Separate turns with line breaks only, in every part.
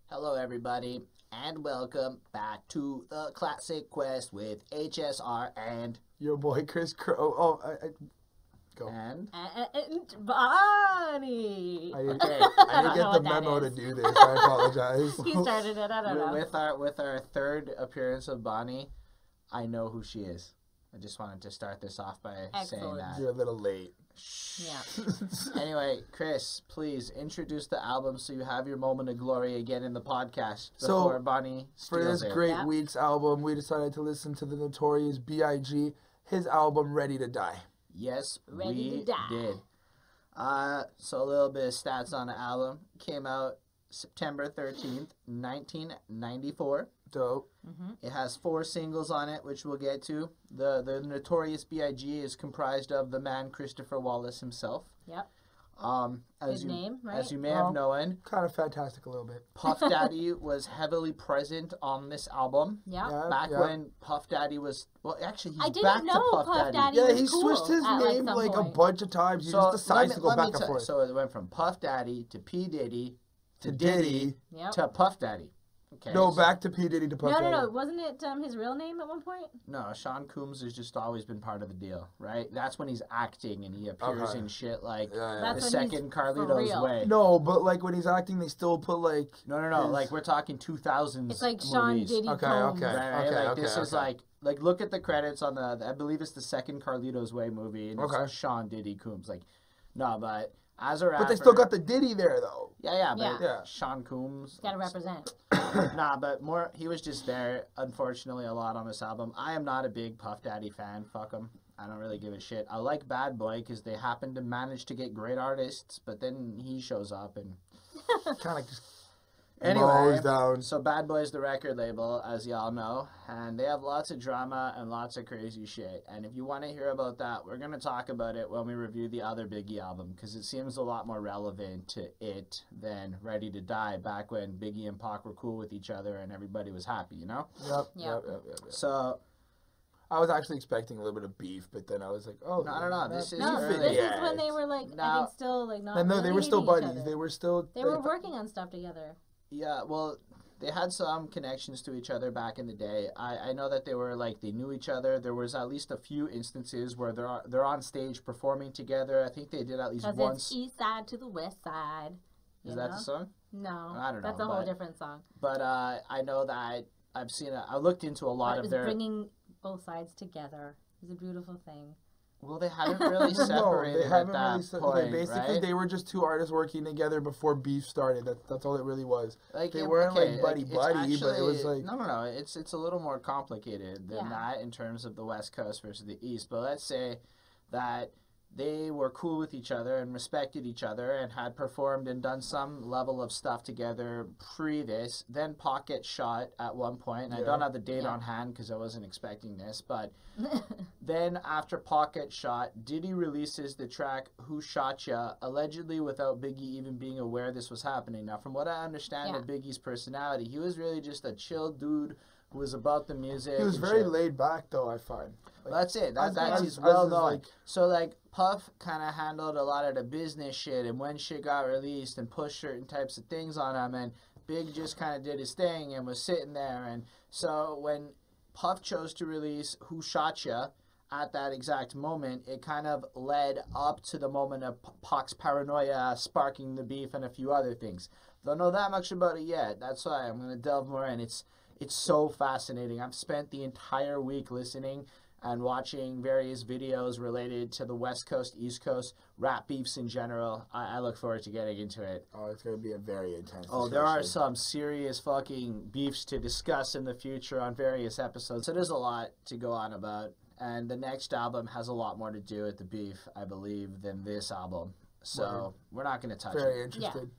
Hello everybody, and welcome back to the Classic Quest with HSR and
your boy Chris Crow. Go.
And
Bonnie.
I didn't
Okay.
get the memo to do this. I apologize.
He started it. I don't know.
with our third appearance of Bonnie, I know who she is. I just wanted to start this off by saying that.
You're a little late.
Yeah.
Anyway, Chris, please introduce the album so you have your moment of glory again in the podcast
So,
before Bonnie
For
steals
this
it.
great week's album, we decided to listen to the Notorious B.I.G. His album, Ready to Die.
Yes,
Ready
we
to Die.
did. So a little bit of stats on the album. Came out September 13th, 1994.
Dope.
It has 4 singles on it, which we'll get to. The Notorious B.I.G. is comprised of the man Christopher Wallace himself.
Yep.
As
Good name, right?
As you may have known,
Kind of fantastic a little bit.
Puff Daddy was heavily present on this album.
Yep.
Back when Puff Daddy was, well, actually, he's
I
back
didn't know
to Puff Daddy.
Yeah,
was
he
cool
switched his
at,
name
some
like a
point.
bunch of times. He just decides to go back and forth.
So it went from Puff Daddy to P. Diddy to
Diddy.
Diddy
Yep.
to Puff Daddy. Okay,
No,
so-
back to P. Diddy to Puff Daddy.
No. Wasn't it his real name at one point?
No, Sean Combs has just always been part of the deal, right? That's when he's acting and he appears in shit like
That's
The
when
Second
he's for
Carlito's
real.
Way.
No, but like when he's acting, they still put like...
No.
his-
Like we're talking 2000s
It's like Sean
movies.
Diddy
Okay,
Combs.
okay.
Right? Like this is like look at the credits on the I believe it's The Second Carlito's Way movie and it's Sean Diddy Combs. Like, no, but as a rapper...
But they still got the Diddy there, though.
Yeah, but
Yeah.
Sean Combs...
Gotta represent.
He was just there, unfortunately, a lot on this album. I am not a big Puff Daddy fan. Fuck him. I don't really give a shit. I like Bad Boy because they happen to manage to get great artists, but then he shows up and...
Kind of just...
Anyway,
down.
so Bad Boy is the record label, as y'all know, and they have lots of drama and lots of crazy shit. And if you want to hear about that, we're going to talk about it when we review the other Biggie album, because it seems a lot more relevant to it than Ready to Die, back when Biggie and Pac were cool with each other and everybody was happy, you know?
Yep.
So...
I was actually expecting a little bit of beef, but then I was like, oh.
No, this is...
No, this is when they were like, I think still like not.
No, they were still
hating each
buddies.
other.
They were still...
They were working on stuff together.
Yeah, well, they had some connections to each other back in the day. I know that they were like, they knew each other. There was at least a few instances where they're on stage performing together. I think they did at least once.
It's East Side to the West Side.
Is that the song?
No.
I don't know.
That's a whole different song.
But I know that I've seen it. I looked into a lot of their...
bringing both sides together. It's a beautiful thing.
Well, they haven't really separated at that point,
basically,
right?
they were just two artists working together before beef started. That's all it really was.
Like,
they weren't like buddy,
actually,
but it was like...
No. It's a little more complicated than that in terms of the West Coast versus the East. But let's say that they were cool with each other and respected each other and had performed and done some level of stuff together pre this. Then Pac gets shot at one point, and I don't have the date on hand because I wasn't expecting this, but then after Pac gets shot, Diddy releases the track Who Shot Ya, allegedly without Biggie even being aware this was happening. Now, from what I understand of Biggie's personality, he was really just a chill dude who was about the music.
He was very laid back, though, I find.
Like, that's it. That's his well-known. So, like, Puff kind of handled a lot of the business shit, and when shit got released and pushed certain types of things on him, and Big just kind of did his thing and was sitting there. And so when Puff chose to release Who Shot Ya at that exact moment, it kind of led up to the moment of Pac's paranoia sparking the beef and a few other things. Don't know that much about it yet. That's why I'm going to delve more in. It's so fascinating. I've spent the entire week listening and watching various videos related to the West Coast, East Coast, rap beefs in general. I look forward to getting into it.
Oh, it's going to be a very intense
discussion. There are some serious fucking beefs to discuss in the future on various episodes. So there's a lot to go on about. And the next album has a lot more to do with the beef, I believe, than this album. So we're not going to touch it.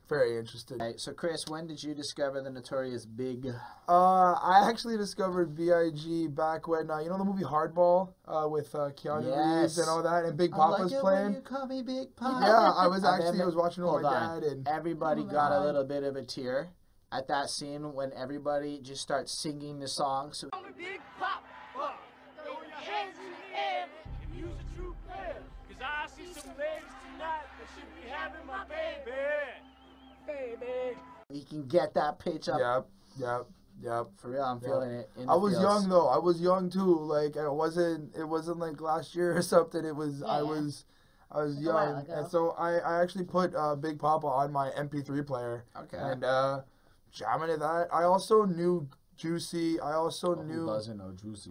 Very interested.
Right, so Chris, when did you discover the Notorious Big?
I actually discovered B.I.G. back when, you know the movie Hardball with Keanu Reeves and all that, and Big Poppa's playing?
When you call me Big Poppa.
Yeah, I was watching it with my dad. And
everybody got a little bit of a tear at that scene when everybody just starts singing the song. So,
I'm a Big Poppa. Throw your hands in the air if you's a true player. Cause I see some ladies tonight that should be having my baby.
he can get that pitch up.
Yep.
For real, I'm feeling it.
I was young though. I was young too. Like it wasn't like last year or something. It was I was young, and so I actually put Big Poppa on my MP3 player.
Okay.
And jamming to that. I also knew Juicy. I also knew.
Who doesn't know Juicy?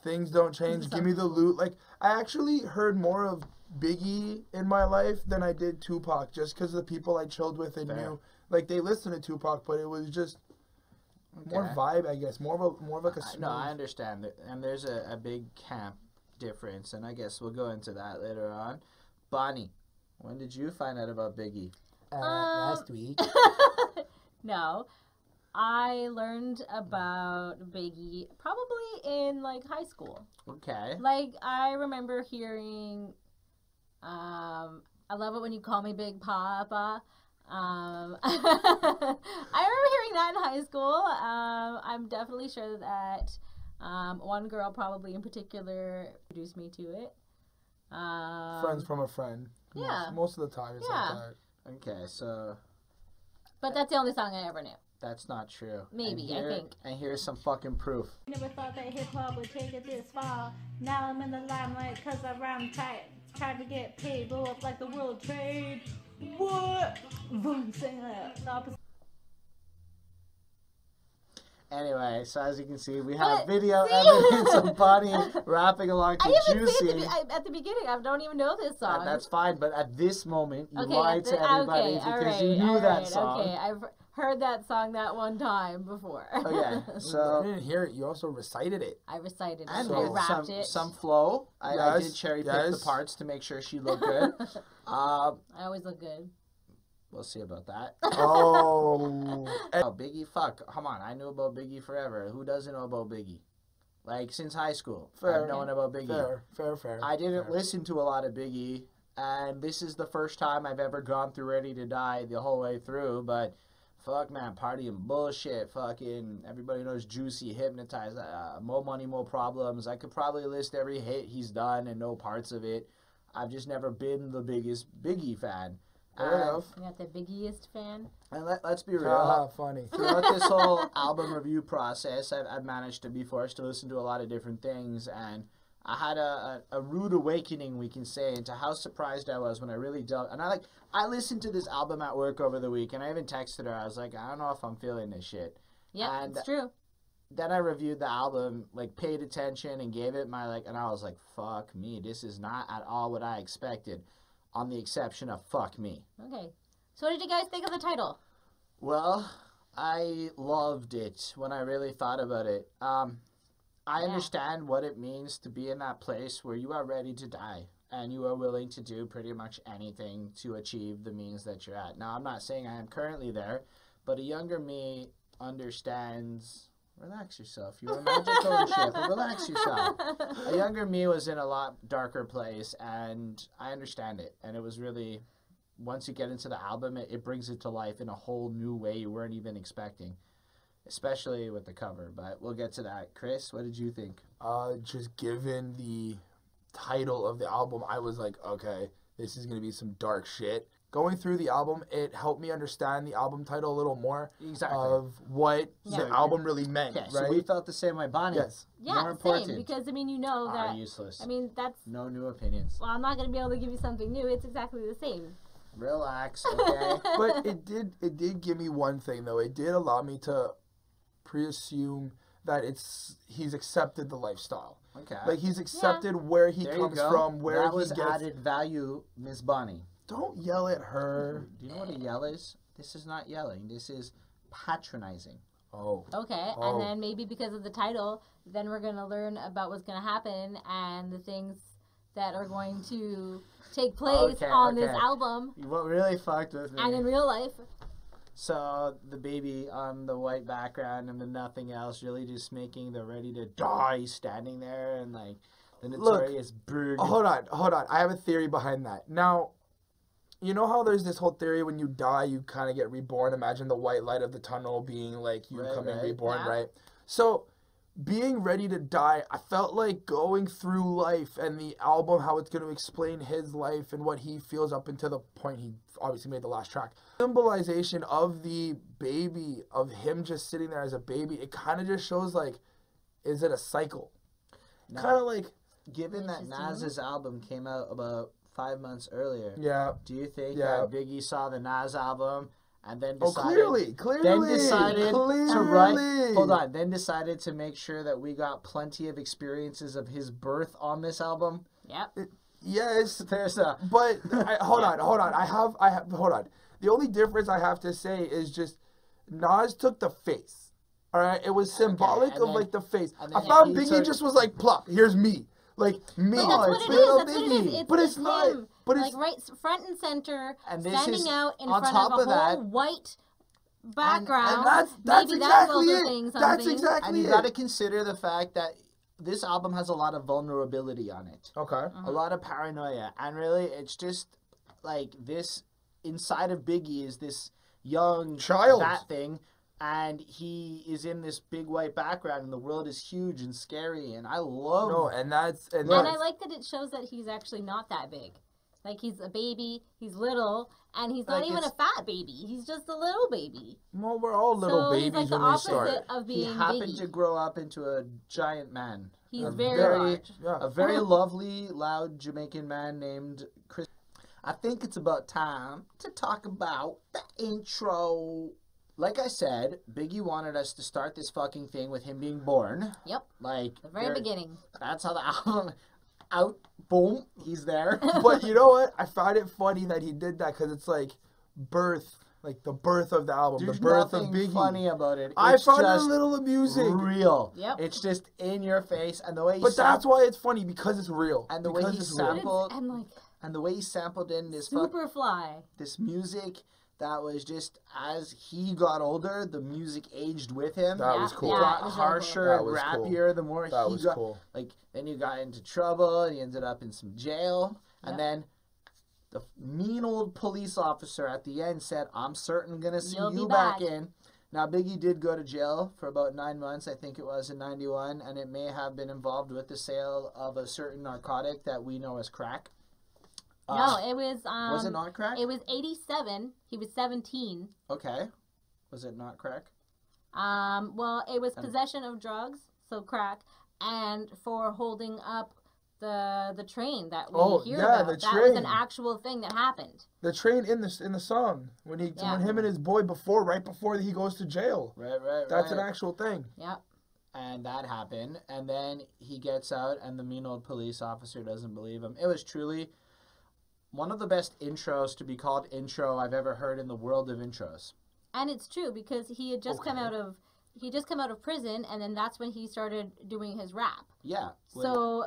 Things Don't Change. Gimme the Loot. Like I actually heard more of Biggie in my life than I did Tupac, just because of the people I chilled with and knew. Like they listened to Tupac, but it was just. More vibe, I guess. More of like a smooth.
No, I understand that, and there's a big camp difference, and I guess we'll go into that later on. Bonnie, when did you find out about Biggie?
Last week.
No, I learned about Biggie probably in like high school.
Okay.
Like I remember hearing, I love it when you call me Big Poppa. I remember hearing that in high school. I'm definitely sure that one girl probably in particular introduced me to it.
Friends from a friend.
Yeah.
Most of the time it's like that.
Okay, so...
But that's the only song I ever knew.
That's not true.
Maybe, I think.
And here's some fucking proof.
Never thought that hip-hop would take it this far. Now I'm in the limelight cause I rhyme tight. Tried to get paid, blow up like the world trade. What? Boom, sing that.
Anyway, so as you can see, we have video evidence of Bonnie rapping along to Juicy.
At the beginning. I don't even know this song.
That's fine, but at this moment, you lied to everybody because you knew that song.
Okay, I've heard that song that one time before.
Okay, so...
You didn't hear it, you also recited it.
I recited it.
And
I rapped it.
some flow. I did cherry pick the parts to make sure she looked good.
I always look good.
We'll see about that.
Oh.
Biggie, fuck. Come on, I knew about Biggie forever. Who doesn't know about Biggie? Like, since high school, I've known about Biggie.
Fair.
I didn't listen to a lot of Biggie, and this is the first time I've ever gone through Ready to Die the whole way through, but fuck, man, party and bullshit, fucking, everybody knows Juicy, Hypnotized, More Money, More Problems. I could probably list every hit he's done and know parts of it. I've just never been the biggest Biggie fan.
Fair enough.
You got the Biggieest fan?
And let's be real.
Funny.
Throughout this whole album review process, I've managed to be forced to listen to a lot of different things, and I had a rude awakening, we can say, into how surprised I was when I really dealt. And I listened to this album at work over the week, and I even texted her. I was like, I don't know if I'm feeling this shit.
Yeah, it's true.
Then I reviewed the album, like paid attention and gave it my and I was like, fuck me, this is not at all what I expected. On the exception of fuck me.
Okay. So what did you guys think of the title?
Well, I loved it when I really thought about it. I understand what it means to be in that place where you are ready to die and you are willing to do pretty much anything to achieve the means that you're at. Now, I'm not saying I am currently there, but a younger me understands... Relax yourself. You're a magical ship. Relax yourself. A younger me was in a lot darker place, and I understand it. And it was really, once you get into the album, it brings it to life in a whole new way you weren't even expecting, especially with the cover. But we'll get to that. Chris, what did you think?
Just given the title of the album, I was like, okay, this is going to be some dark shit. Going through the album, it helped me understand the album title a little more.
Exactly.
Of what the album really meant,
yeah,
right?
So we felt the same way, Bonnie.
Yes.
Yeah,
more important.
Same, because, I mean, you know that...
useless.
I mean, that's...
No new opinions.
Well, I'm not going to be able to give you something new. It's exactly the same.
Relax, okay?
But it did give me one thing, though. It did allow me to pre-assume that he's accepted the lifestyle.
Okay.
Like, he's accepted where he comes from, where
that
he
was
gets...
added value, Miss Bonnie.
Don't yell at her.
Do you know what a yell is? This is not yelling. This is patronizing.
Oh.
Okay, and then maybe because of the title, then we're going to learn about what's going to happen and the things that are going to take place on this album.
What really fucked with me.
And in real life.
So the baby on the white background and the nothing else, really just making the ready to die standing there and like the Notorious B.I.G.
Hold on. I have a theory behind that. Now, you know how there's this whole theory when you die, you kind of get reborn. Imagine the white light of the tunnel being like you coming reborn, right? So being ready to die, I felt like going through life and the album, how it's going to explain his life and what he feels up until the point he obviously made the last track. Symbolization of the baby, of him just sitting there as a baby, it kind of just shows like, is it a cycle? Kind of like...
Given that Nas's album came out about 5 months earlier, do you think that Biggie saw the Nas album and then decided, then decided to make sure that we got plenty of experiences of his birth on this album?
Yep.
Yes.
There's a...
But, hold on. Hold on. The only difference I have to say is just Nas took the face. All right? It was symbolic of, like, the face. I found Biggie just was like, plop, here's me. Like, me.
But that's what it is.
But it's not.
Him,
but
it's... Like, right front and center,
and this
standing
is,
out in front of a whole white background.
And that's exactly it. That's exactly
and you got to consider the fact that this album has a lot of vulnerability on it.
Okay.
A lot of paranoia. And really, it's just, like, this... Inside of Biggie is this young...
child.
That thing... And he is in this big white background, and the world is huge and scary, and I love...
No, and I
like that it shows that he's actually not that big. Like, he's a baby, he's little, and he's not even a fat baby. He's just a little baby.
Well, we're all little babies
he's like
when
the
we start.
opposite of being
He happened
Biggie.
to grow up into a giant man.
He's very large.
A very lovely, loud Jamaican man named Chris. I think it's about time to talk about the intro. Like I said, Biggie wanted us to start this fucking thing with him being born.
Yep.
Like
the very beginning.
That's how the album out. Boom, he's there.
But you know what? I find it funny that he did that because it's like birth, like the birth of the album,
There's
the birth of
nothing
Biggie.
funny about it.
I found it a little amusing.
Real.
Yep.
It's just in your face, and the way.
But that's why it's funny because it's real.
And the way he sampled,
and
the way he sampled in this
Superfly,
this music. That was just, as he got older, the music aged with him.
That was cool.
It got harsher and rappier the more he got.
Cool.
Like, then he got into trouble, and he ended up in some jail. And then the mean old police officer at the end said, I'm certain going to see you back in. Now, Biggie did go to jail for about 9 months, I think it was, in 91, and it may have been involved with the sale of a certain narcotic that we know as crack.
No, it was...
was it not crack?
It was 87. He was 17.
Okay. Was it not crack?
Well, it was possession of drugs, so crack, and for holding up the train that we hear about.
The
that
train.
Was an actual thing that happened.
The train in the song when him and his boy right before he goes to jail.
Right.
That's an actual thing.
Yep.
And that happened, and then he gets out, and the mean old police officer doesn't believe him. It was truly one of the best intros to be called intro I've ever heard in the world of intros.
And it's true because he had just come out of prison, and then that's when he started doing his rap.
Yeah.
So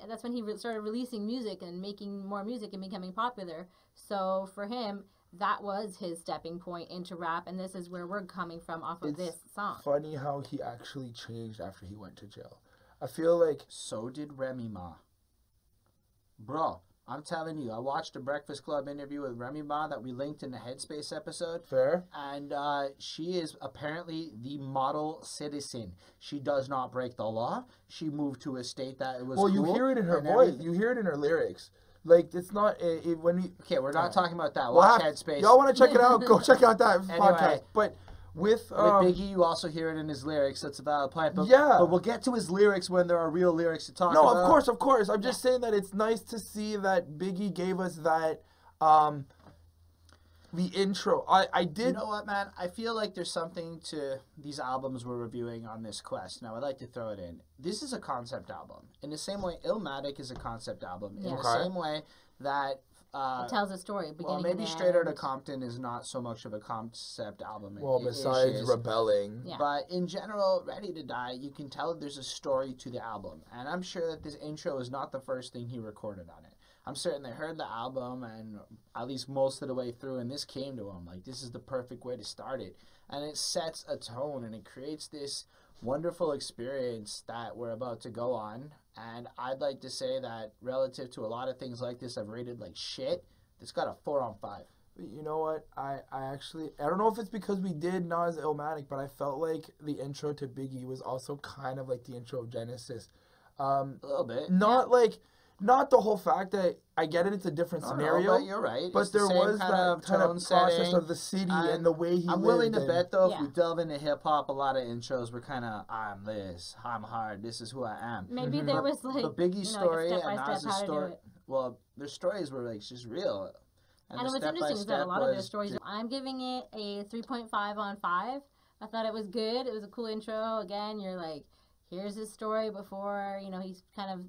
that's when he started releasing music and making more music and becoming popular. So for him, that was his stepping point into rap, and this is where we're coming from off of this song.
Funny how he actually changed after he went to jail. I feel like
so did Remy Ma. Bro. I'm telling you, I watched a Breakfast Club interview with Remy Ma that we linked in the Headspace episode.
Fair.
And she is apparently the model citizen. She does not break the law. She moved to a state that it was cool.
You hear it in her voice. You hear it in her lyrics. Like, it's not... when we...
Okay, we're not talking about that. Watch Headspace.
Y'all want to check it out? Go check out that podcast. But... With
Biggie, you also hear it in his lyrics. That's a valid point. But, but we'll get to his lyrics when there are real lyrics to talk about.
No, of course. I'm just saying that it's nice to see that Biggie gave us that, the intro. I did...
You know what, man? I feel like there's something to these albums we're reviewing on this quest. Now, I'd like to throw it in. This is a concept album. In the same way, Illmatic is a concept album. In the same way that...
it tells a story.
Well, maybe Straight Outta Compton is not so much of a concept album.
Well, besides Rebelling.
Yeah.
But in general, Ready to Die, you can tell there's a story to the album. And I'm sure that this intro is not the first thing he recorded on it. I'm certain they heard the album and at least most of the way through, and this came to him. Like, this is the perfect way to start it. And it sets a tone, and it creates this wonderful experience that we're about to go on. And I'd like to say that relative to a lot of things like this I've rated like shit, it's got a 4 on 5.
You know what? I actually, I don't know if it's because we did Nas Illmatic, but I felt like the intro to Biggie was also kind of like the intro of Genesis.
A little bit.
Not the whole fact that I get it, it's a different scenario.
But you're right.
But
It's
there
the same
was that kind of process
setting.
of the city and the way he
I'm
lived.
willing to bet, though, if
Yeah.
we delve into hip-hop, a lot of intros were kind of, I'm this, I'm hard, this is who I am.
Maybe there was like
The Biggie story
like a
and
step-by-step
Nas's
how to do
story,
it.
well, their stories were like just real.
And what's interesting is that a lot of their stories, I'm giving it a 3.5 on 5. I thought it was good. It was a cool intro. Again, you're like, here's his story before, he's kind of,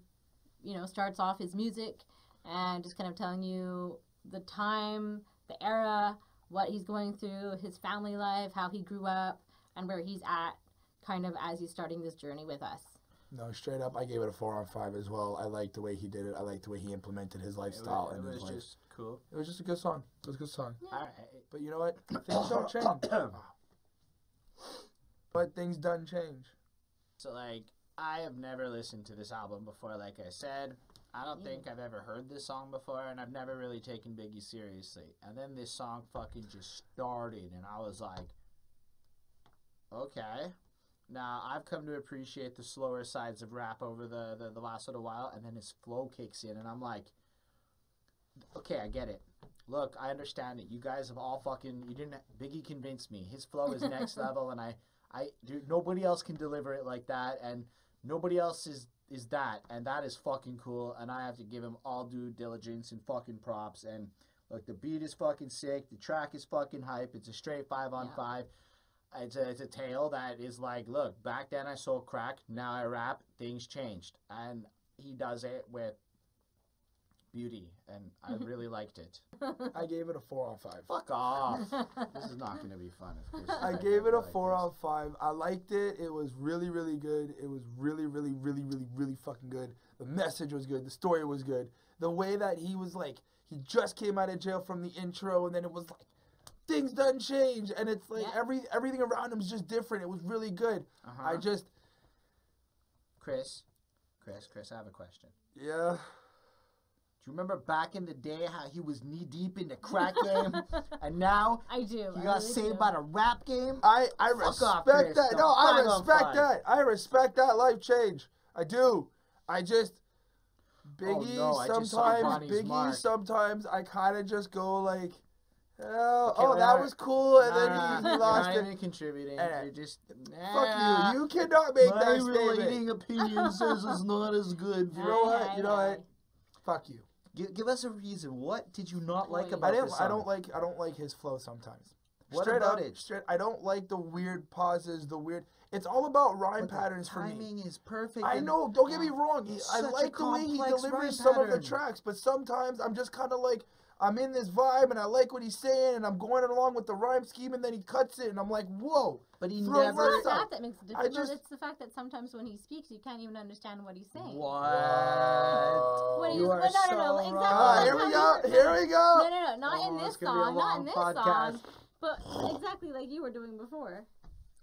starts off his music and just kind of telling you the time, the era, what he's going through, his family life, how he grew up, and where he's at kind of as he's starting this journey with us.
No, straight up, I gave it a 4 on 5 as well. I liked the way he did it. I liked the way he implemented his lifestyle and his life. It was just
cool.
It was just a good song. It was a good song.
Yeah.
All right.
But you know what? Things don't change. But things done change.
So, like, I have never listened to this album before, like I said. I don't think I've ever heard this song before, and I've never really taken Biggie seriously. And then this song fucking just started, and I was like, okay. Now, I've come to appreciate the slower sides of rap over the last little while, and then his flow kicks in, and I'm like, okay, I get it. Look, I understand it. You guys have all Biggie convinced me. His flow is next level, and dude, nobody else can deliver it like that, and nobody else is that, and that is fucking cool, and I have to give him all due diligence and fucking props, and look, the beat is fucking sick, the track is fucking hype, it's a straight 5 on 5. It's a tale that is like, look, back then I sold crack, now I rap, things changed. And he does it with beauty, and I really liked it.
I gave it a 4 on 5.
Fuck off. This is not going to be fun, of course.
I gave it a 4 on 5. I liked it. It was really, really good. It was really, really, really, really, really fucking good. The message was good. The story was good. The way that he was like, he just came out of jail from the intro, and then it was like, things done change, and it's like everything around him is just different. It was really good. I just...
Chris, I have a question.
Yeah?
Do you remember back in the day how he was knee-deep in the crack game, and now
I do.
he got saved by the rap game?
I respect that. No, I respect that. I respect that life change. I do. I just... Biggie, sometimes I kind of just go like... that was cool, and then he lost it.
You're not even contributing. You're just...
Fuck you. You cannot make that statement.
My relating opinion says it's not as good.
You know what? Fuck you.
Give us a reason. What did you not like about this song?
I don't like his flow sometimes.
What about it?
I don't like the weird pauses, It's all about rhyme patterns for me.
Timing is perfect.
I know. Don't get me wrong. I like the way he delivers some of the tracks, but sometimes I'm just kind of like, I'm in this vibe and I like what he's saying and I'm going along with the rhyme scheme and then he cuts it and I'm like, whoa.
But he
never...
never...
It's not that makes a difference. It's the fact that sometimes when he speaks, you can't even understand what he's saying.
What?
You are
so
exactly.
wrong.
Here we go.
No, not in this song. Not in this song. But exactly like you were doing before.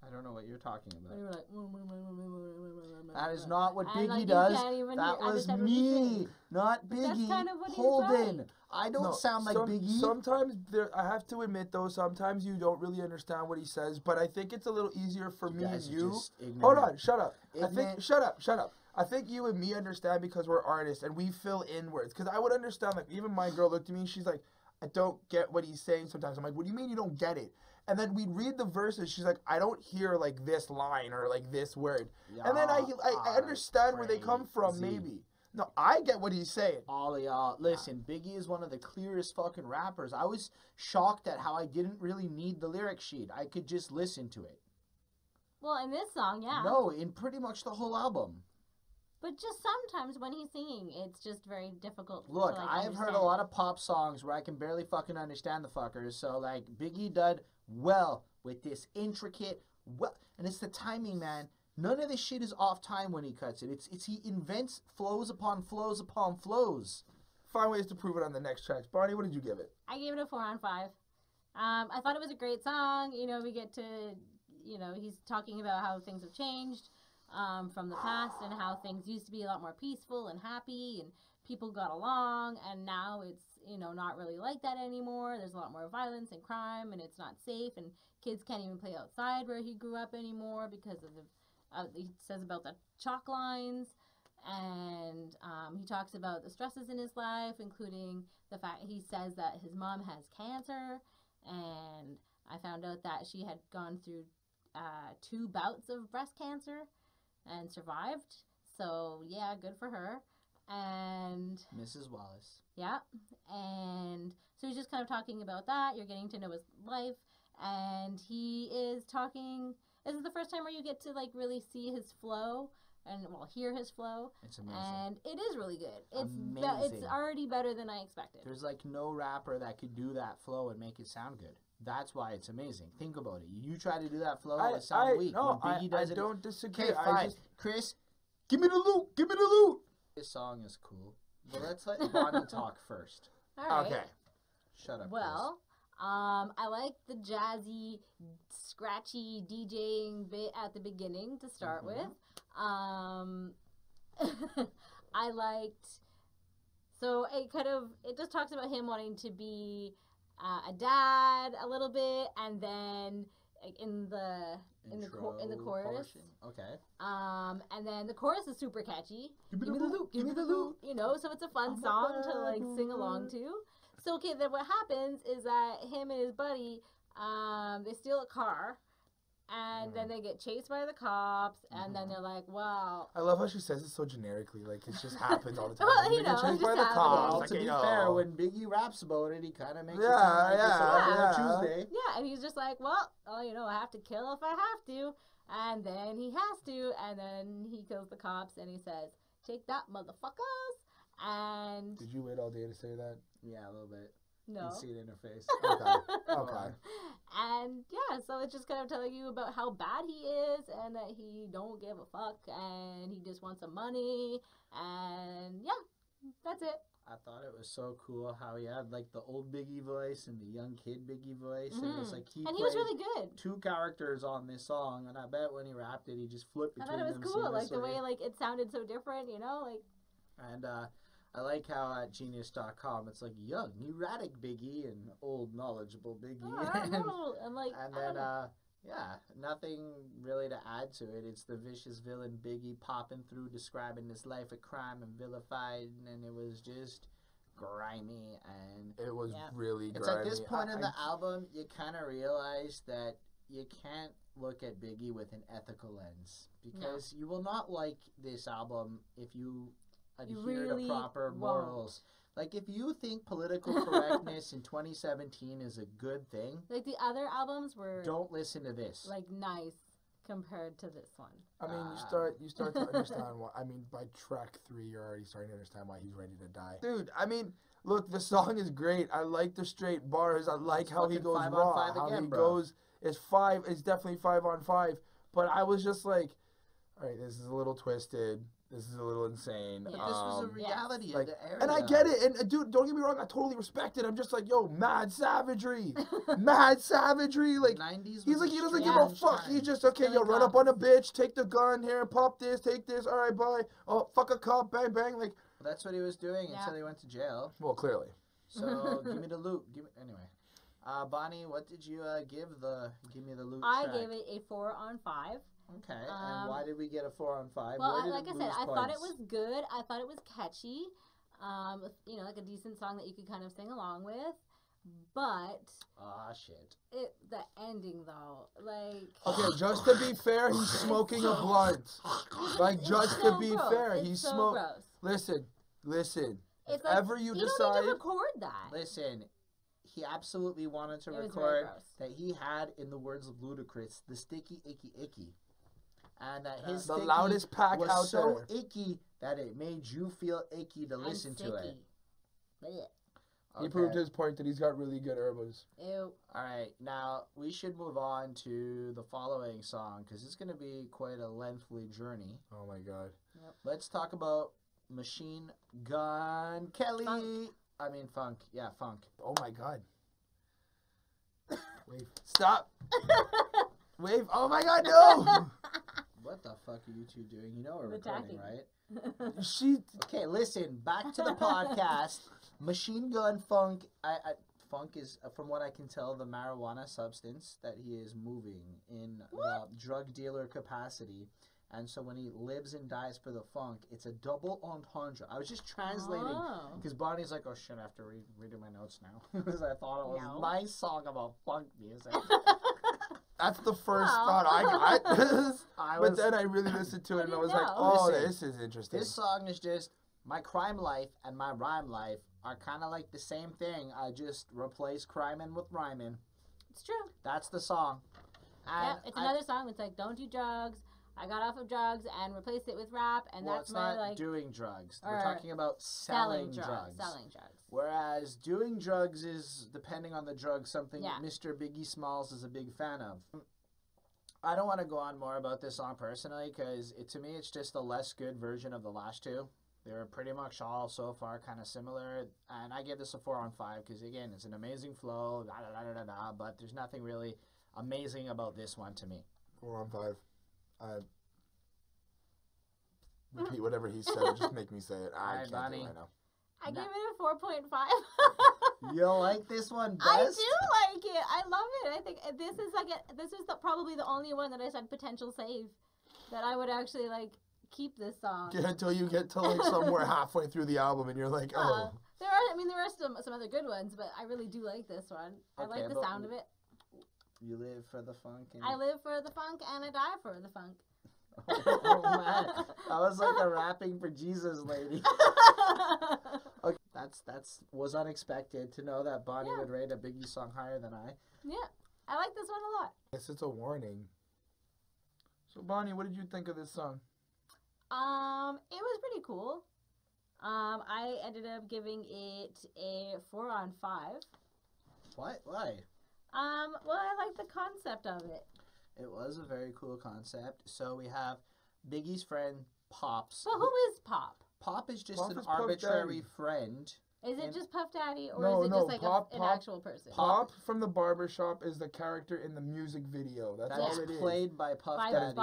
I don't know what you're talking about.
You were like,
that is not what Biggie does. That was me, not Biggie.
That's kind of what
Holden.
like.
I don't sound like Biggie.
Sometimes I have to admit though, sometimes you don't really understand what he says, but I think it's a little easier for me and you. Hold on, shut up. Shut up. I think you and me understand because we're artists and we fill in words. Because I would understand, like, even my girl looked at me and she's like, I don't get what he's saying sometimes. I'm like, what do you mean you don't get it? And then we'd read the verses. She's like, I don't hear, like, this line or, like, this word. And then I understand where they come from, maybe. No, I get what he's saying.
All of y'all. Listen, Biggie is one of the clearest fucking rappers. I was shocked at how I didn't really need the lyric sheet. I could just listen to it.
Well, in this song, yeah.
No, in pretty much the whole album.
But just sometimes when he's singing, it's just very difficult.
Look,
to,
I have heard a lot of pop songs where I can barely fucking understand the fuckers. So, like, Biggie did well with this intricate, and it's the timing, man. None of this shit is off time when he cuts it. It's he invents flows upon flows upon flows.
Find ways to prove it on the next tracks. Barney, what did you give it?
I gave it a 4 on 5. I thought it was a great song. You know, we get to, he's talking about how things have changed. From the past and how things used to be a lot more peaceful and happy and people got along, and now not really like that anymore. There's a lot more violence and crime, and it's not safe, and kids can't even play outside where he grew up anymore because of he says about the chalk lines, and he talks about the stresses in his life, including the fact he says that his mom has cancer, and I found out that she had gone through 2 bouts of breast cancer and survived. So yeah, good for her. And
Mrs. Wallace.
Yeah, and so he's just kind of talking about that. You're getting to know his life, and he is talking. This is the first time where you get to like really see his flow and hear his flow.
It's amazing,
and it is really good. It's
amazing.
It's already better than I expected.
There's like no rapper that could do that flow and make it sound good. That's why it's amazing. Think about it. You try to do that flow, it sounds weak.
No,
when Biggie does
I don't disagree.
Okay, fine. Chris, give me the loot. Give me the loot. This song is cool, but let's let Bonnie talk first.
All right.
Okay.
Shut up.
Well, I like the jazzy, scratchy DJing bit at the beginning to start with. I liked. So it just talks about him wanting to be a dad a little bit, and then in the chorus.
Portion. Okay.
And then the chorus is super catchy.
Give me the loot.
Give me the loot. So it's a fun song to like sing along to. So okay, then what happens is that him and his buddy, they steal a car, and then they get chased by the cops, and then they're like, wow.
I love how she says it so generically, like it just happens all the time.
Well,
They get chased by the cops.
Well,
Like,
to be fair, when Biggie raps about it, he kind of makes it sound like it's a Tuesday.
Yeah, and he's just like, well, I have to kill if I have to. And then he has to, and then he kills the cops, and he says, take that, motherfuckers. And
did you wait all day to say that?
Yeah, a little bit.
no.
You can see it in her face.
Okay.
And yeah, so it's just kind of telling you about how bad he is, and that he don't give a fuck, and he just wants some money, and yeah, that's it.
I thought it was so cool how he had like the old Biggie voice and the young kid Biggie voice, and it's like he
was really good.
2 characters on this song, and I bet when he rapped it, he just flipped
I
between
thought it
them
was cool, like the
seamlessly.
way like it sounded so different, like.
And I like how at Genius.com it's like young, erratic Biggie and old, knowledgeable Biggie.
Oh, I don't know. And like,
and then yeah, nothing really to add to it. It's the vicious villain Biggie popping through, describing his life of crime and vilified, and it was just grimy, and
It was really grimy.
it's at this point in the album you kind of realize that you can't look at Biggie with an ethical lens, because you will not like this album if you adhere to proper morals. Like, if you think political correctness in 2017 is a good thing,
like the other albums were
don't listen to this.
like nice compared to this one.
I mean, you start to understand why. I mean, by track 3, you're already starting to understand why he's ready to die. Dude, I mean, look, the song is great. I like the straight bars. I like how he goes
5
raw.
on 5
How
again,
he
bro.
goes is 5. It's definitely 5 on 5. But I was just like, all right, this is a little twisted. This is a little insane.
But this was a reality of the era.
And I get it. And dude, don't get me wrong. I totally respect it. I'm just like, yo, mad savagery. Mad savagery. Like,
90s
he's
was
like,
a
he doesn't
strange
give a fuck.
time.
He's just, okay, yo, run up on a bitch. Take the gun here. Pop this. Take this. All right, bye. Oh, fuck a cop. Bang, bang. Like,
Well, that's what he was doing until he went to jail.
well, clearly.
So, give me the loot. Anyway. Bonnie, what did you give the Give Me the Loot
I
track?
gave it a 4 on 5.
Okay, and why did we get a 4 on 5?
Well, like I said, I thought it was good. I thought it was catchy. Like a decent song that you could kind of sing along with. But
Ah, shit.
the ending though, like.
Okay, just to be fair, he's smoking a blunt. Like, just to be fair,
it's
he's
so
smoking.
gross.
Listen.
It's
If
like,
ever you
don't need
decide.
to record that.
Listen, he absolutely wanted to
It was very
record
gross.
that he had, in the words of Ludacris, the sticky, icky, icky. And that his
The
sticky
loudest pack
was
out
so
there.
icky that it made you feel icky to listen to it.
Blech.
He proved his point that he's got really good herbos.
Ew.
All right, now we should move on to the following song because it's going to be quite a lengthy journey.
Oh my god.
Let's talk about Machine Gun Kelly. Funk. Yeah, Funk.
Oh my god. Wave. Stop. Wave. Oh my god, no.
What the fuck are you two doing? You know we're
Attacking.
recording, right?
She.
Okay, listen. Back to the podcast. Machine Gun Funk. Funk is, from what I can tell, the marijuana substance that he is moving in the drug dealer capacity. And so when he lives and dies for the funk, it's a double entendre. I was just translating because Bonnie's like, oh shit, I have to redo my notes now. Because I thought it was a nice song about funk music.
That's the first thought I got. But then I really listened to it and I was like, oh,
Listen,
this is interesting.
This song is just, my crime life and my rhyme life are kind of like the same thing. I just replace criming with rhyming.
It's true.
That's the song. And
it's another song that's like, don't do drugs. I got off of drugs and replaced it with rap, and that's my
not
like
doing drugs. We're talking about selling drugs.
Selling drugs.
Whereas doing drugs is, depending on the drug, something Mr. Biggie Smalls is a big fan of. I don't want to go on more about this song personally because to me it's just a less good version of the last two. They were pretty much all so far kind of similar, and I give this a 4 on 5 because again it's an amazing flow, but there's nothing really amazing about this one to me.
4 on 5. Repeat whatever he said. Just make me say it. I can't do it right now.
I gave it a 4.5.
You like this one best?
I do like it. I love it. I think this is probably the only one that I said potential save that I would actually like keep this song.
Yeah, until you get to like somewhere halfway through the album and you're like, oh.
There are some other good ones, but I really do like this one. I like the sound of it.
You live for the funk. And
I live for the funk and I die for the funk.
Oh man, I was like a rapping for Jesus lady. Okay, that's was unexpected to know that Bonnie would rate a Biggie song higher than I.
Yeah, I like this one a lot.
I guess it's a warning. So Bonnie, what did you think of this song?
It was pretty cool. I ended up giving it a 4 on 5.
What? Why?
Well, I like the concept of it.
It was a very cool concept. So we have Biggie's friend, Pops.
So who is Pop?
Pop is just an arbitrary friend.
Is it just Puff Daddy, or is it just like an actual person?
Pop from the barbershop is the character in the music video. That's all it is.
Played by Puff Daddy.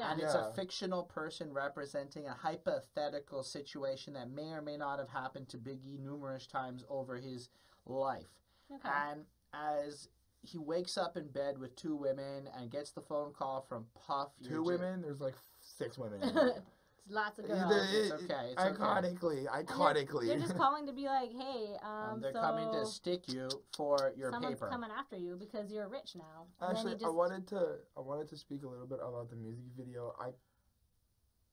And
it's a fictional person representing a hypothetical situation that may or may not have happened to Biggie numerous times over his life.
Okay.
And as he wakes up in bed with 2 women and gets the phone call from Puff.
2 women? There's like 6 women.
It's lots of girls.
It's okay. It's
Iconically.
They're just calling to be like, hey,
they're coming to stick you for your
someone's
paper.
Coming after you because you're rich now.
Actually, I wanted to speak a little bit about the music video.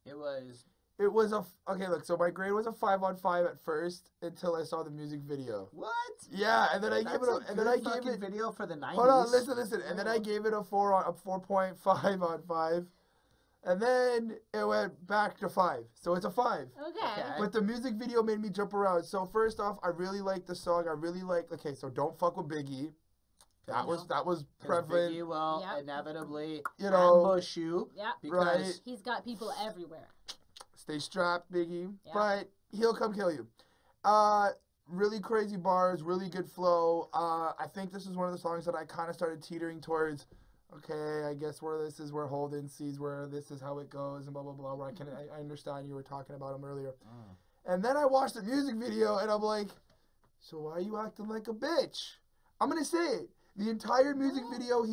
It was okay. Look, so my grade was a 5 on 5 at first until I saw the music video.
What?
Yeah, and then I gave it
video for the 90s.
Hold on, listen, and then I gave it a 4.5 on 5, and then it went back to 5, so it's a 5.
Okay.
But the music video made me jump around. So first off, I really liked the song. I really liked. Okay, so don't fuck with Biggie. That was prevalent.
Biggie will inevitably
ambush
you.
Yeah.
Because
he's got people everywhere.
Stay strapped, Biggie.
Yeah.
But he'll come kill you. Really crazy bars, really good flow. I think this is one of the songs that I kind of started teetering towards. Okay, I guess where Holden sees where this is how it goes and blah blah blah. Where I understand you were talking about him earlier. And then I watched the music video and I'm like, so why are you acting like a bitch? I'm gonna say it. The entire music video,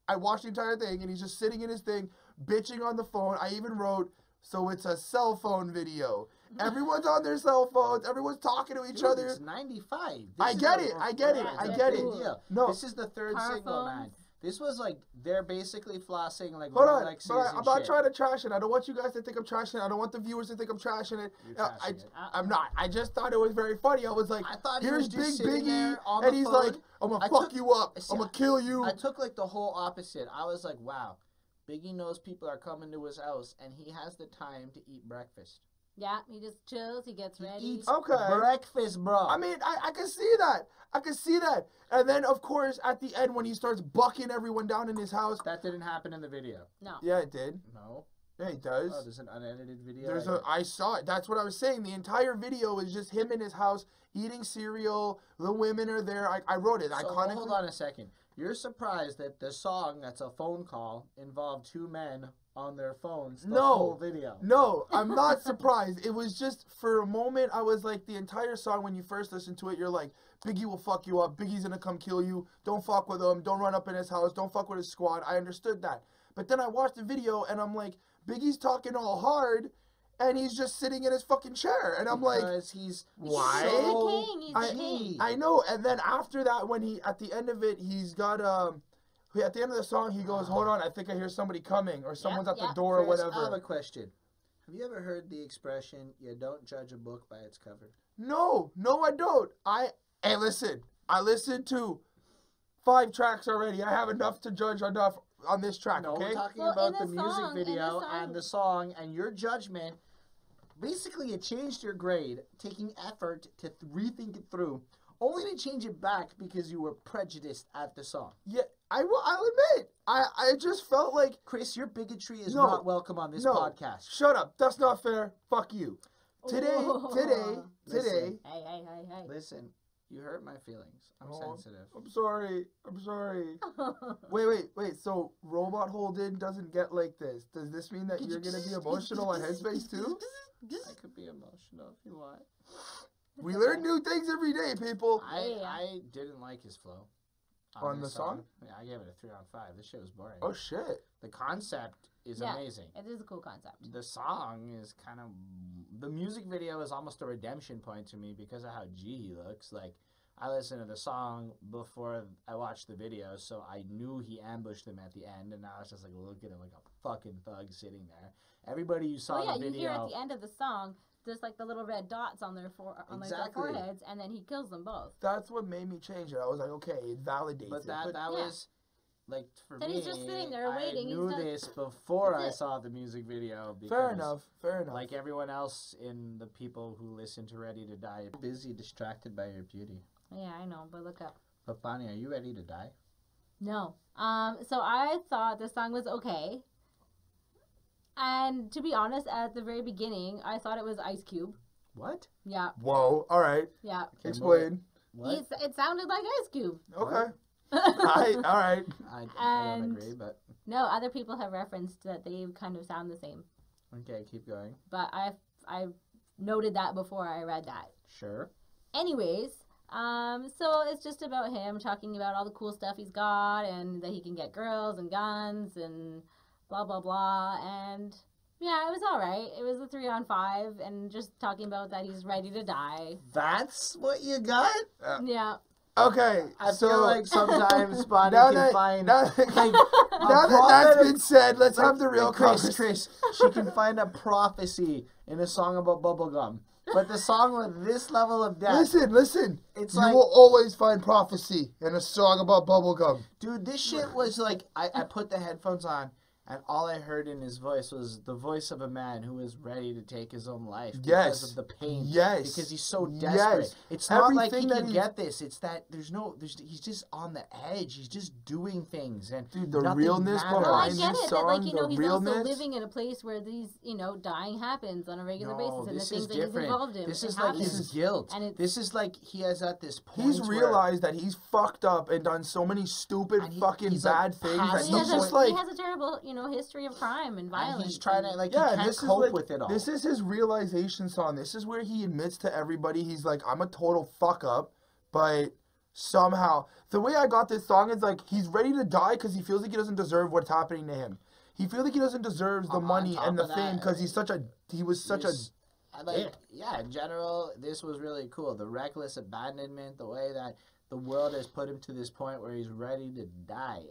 I watched the entire thing and he's just sitting in his thing, bitching on the phone. I even wrote, so it's a cell phone video. Everyone's on their cell phones. Everyone's talking to each other.
It's 95.
I get it. No.
This is the 3rd single, man. This was like, they're basically flossing like
Hold on,
Rolexes
but
and
I'm not
shit.
trying to trash it. I don't want you guys to think I'm trashing it. I don't want the viewers to think I'm trashing it. I'm not. I just thought it was very funny. I was like, here's Big Biggie, and he's like, I'm going to fuck you up. I'm going to kill you.
I took like the whole opposite. I was like, wow, Biggie knows people are coming to his house, and he has the time to eat breakfast.
Yeah, he just chills. He gets ready.
He eats breakfast, bro.
I mean, I can see that. And then, of course, at the end, when he starts bucking everyone down in his house.
That didn't happen in the video.
No.
Yeah, it did.
No.
Yeah, it does.
Oh, there's an unedited video.
I saw it. That's what I was saying. The entire video is just him in his house eating cereal. The women are there. I wrote it.
So hold on a second. You're surprised that the song that's a phone call involved two men on their phones the whole video.
No, I'm not surprised. It was just for a moment I was like, the entire song when you first listen to it, you're like, Biggie will fuck you up. Biggie's gonna come kill you. Don't fuck with him. Don't run up in his house. Don't fuck with his squad. I understood that. But then I watched the video and I'm like, Biggie's talking all hard and he's just sitting in his fucking chair. And I'm
because
like,
he's
why?
He's the king. He's the king.
I know. And then after that, when he, at the end of it, he's got, at the end of the song, he goes, hold on, I think I hear somebody coming or someone's at the door or
Chris,
whatever.
I have a question. Have you ever heard the expression, you don't judge a book by its cover?
No, I don't. Hey, listen, I listened to 5 tracks already. I have enough to judge enough on this track,
no,
okay?
we're talking
Well,
about
in
the music
song,
video and the song and your judgment. Basically, it changed your grade, taking effort to rethink it through, only to change it back because you were prejudiced at the song.
Yeah, I'll admit, I just felt like...
Chris, your bigotry is not welcome on this podcast.
Shut up. That's not fair. Fuck you. Today.
Listen.
Hey.
Listen, you hurt my feelings. I'm sensitive.
I'm sorry. Wait. So Robot Holden doesn't get like this. Does this mean that you're going to be emotional on Headspace too?
I could be emotional if you want.
We learn new things every day, people.
I didn't like his flow.
On the song?
Yeah, I gave it a 3 out of 5. This shit was boring.
Oh, shit.
The concept is amazing.
It is a cool concept.
The song is kind of... The music video is almost a redemption point to me because of how G he looks. Like, I listened to the song before I watched the video, so I knew he ambushed them at the end, and now it's just like, look at him like a fucking thug sitting there. Everybody you saw the video...
you hear at the end of the song... Just like the little red dots on their their foreheads, and then he kills them both.
That's what made me change it. I was like, okay, it validates
but that was, like, for me,
he's just sitting there waiting.
I knew this before I saw the music video. Because,
fair enough.
Like everyone else in the people who listen to Ready to Die, you're busy, distracted by your beauty.
Yeah, I know, but look up.
But Bonnie, are you ready to die?
No. So I thought the song was okay. And to be honest, at the very beginning, I thought it was Ice Cube.
What?
Yeah.
Whoa. All right.
Yeah.
Okay, explain.
What?
It sounded like Ice Cube.
Okay. All right.
I don't agree, but...
No, other people have referenced that they kind of sound the same.
Okay, keep going.
But I noted that before I read that.
Sure.
Anyways, so it's just about him talking about all the cool stuff he's got and that he can get girls and guns and... blah, blah, blah, and yeah, it was all right. It was a 3 on 5, and just talking about that he's ready to die.
That's what you got?
Yeah.
Okay,
I feel like sometimes Bonnie can find...
Now that that's been said, let's have the real
Chris, she can find a prophecy in a song about bubblegum. But the song with this level of depth...
Listen.
It's
you
like...
will always find prophecy in a song about bubblegum.
Dude, this shit was like... I put the headphones on, and all I heard in his voice was the voice of a man who is ready to take his own life because of the pain.
Yes.
Because he's so desperate. Yes. It's not
Everything
like he can get this. It's that he's just on the edge. He's just doing things. And
dude, the realness behind this song,
like, he's
realness.
also living in a place where these, dying happens on a regular basis. And the things that he's involved in.
This is like his guilt. And this is like he has at this point.
He's realized that he's fucked up and done so many stupid fucking bad things. That
he has a terrible, history of crime and violence.
And he's trying to, he can't cope with it all.
This is his realization song. This is where he admits to everybody, he's like, I'm a total fuck up, but somehow, the way I got this song is like, he's ready to die because he feels like he doesn't deserve what's happening to him. He feels like he doesn't deserve the money and the fame because he was such a
in general, this was really cool. The reckless abandonment, the way that the world has put him to this point where he's ready to die.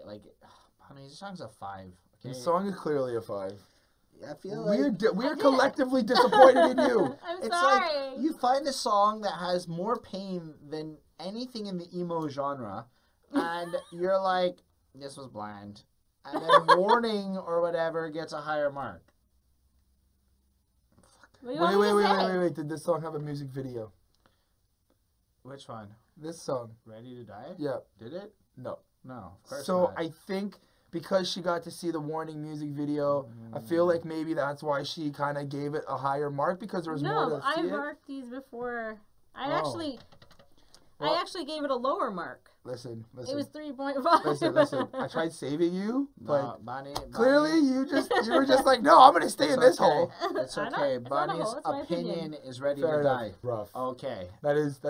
This song's a 5.
The song is clearly a 5.
I feel like
we're collectively disappointed in you.
I'm sorry.
Like you find a song that has more pain than anything in the emo genre, and you're like, this was bland. And then Warning or whatever gets a higher mark.
Wait. Did this song have a music video?
Which one?
This song.
Ready to Die?
Yeah.
Did it?
No.
No, of course
So
not.
I think because she got to see the Warning music video, I feel like maybe that's why she kind of gave it a higher mark because there was more to see.
No, I marked these before. I actually gave it a lower mark.
Listen.
It was 3.5.
Listen. I tried saving you, but
No, Bonnie,
clearly you were just like, no, I'm gonna stay in this hole.
It's
I know,
okay.
it's not a
Bonnie's
hole, it's my
opinion is ready
Fair
to
enough.
die.
Rough.
Okay.
That is.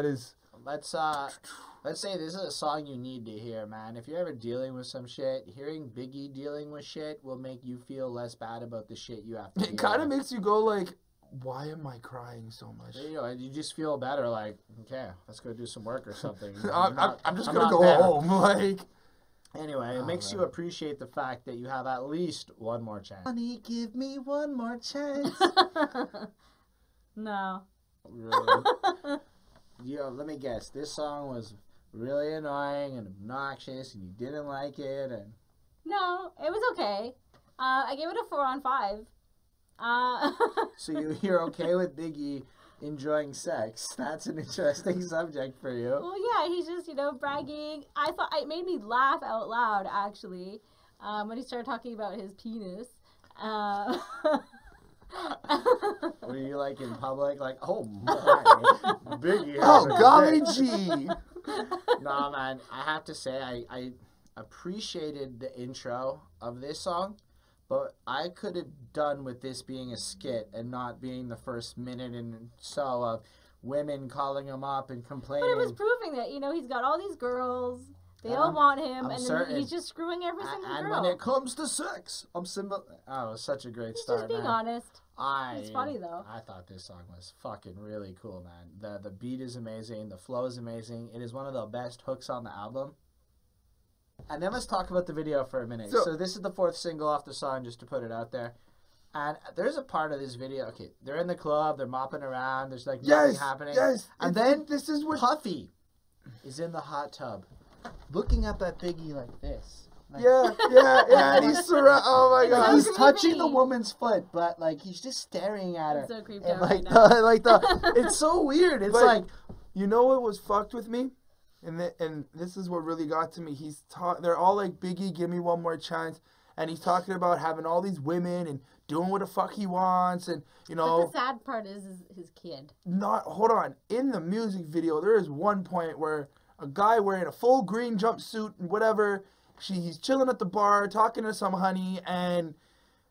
Let's say this is a song you need to hear, man. If you're ever dealing with some shit, hearing Biggie dealing with shit will make you feel less bad about the shit you have to deal
It kind of
with.
makes you go like, why am I crying so much?
You know, you just feel better, like, okay, let's go do some work or something.
I'm just
I'm
gonna
not
go
there.
home. Like,
Anyway, it makes you appreciate the fact that you have at least one more chance. Honey, give me one more chance.
No.
Really? Let me guess. This song was really annoying and obnoxious, and you didn't like it, and
No, it was okay. I gave it a 4 on 5.
so you're okay with Biggie enjoying sex? That's an interesting subject for you.
Well, yeah, he's just, bragging. I thought it made me laugh out loud, actually, when he started talking about his penis.
Were you like in public, like, oh my, Biggie?
oh
has a
golly
dick.
gee.
No, man, I have to say, I appreciated the intro of this song, but I could have done with this being a skit and not being the first minute and so of women calling him up and complaining.
But it was proving that, he's got all these girls. They all want him,
I'm
and
certain.
then he's just screwing every single
And
girl.
when it comes to sex, I'm simple. Oh, it was such a great
He's
start,
just being
man.
honest.
It's
funny, though.
I thought this song was fucking really cool, man. The beat is amazing. The flow is amazing. It is one of the best hooks on the album. And then let's talk about the video for a minute. So this is the 4th single off the song, just to put it out there. And there's a part of this video. Okay, they're in the club. They're mopping around. There's like nothing happening.
Yes.
And then
this is what
Puffy is in the hot tub, looking up at Biggie like this. Like,
Yeah. And he's oh my god.
He's
creepy.
touching the woman's foot, but like he's just staring at her.
I'm so creeped
And
out
like,
right now.
it's so weird. It's
But
like,
you know what was fucked with me? And this is what really got to me. They're all like, Biggie, give me one more chance. And he's talking about having all these women and doing what the fuck he wants. And,
But the sad part is his kid.
hold on. In the music video, there is one point where a guy wearing a full green jumpsuit and whatever, he's chilling at the bar, talking to some honey, and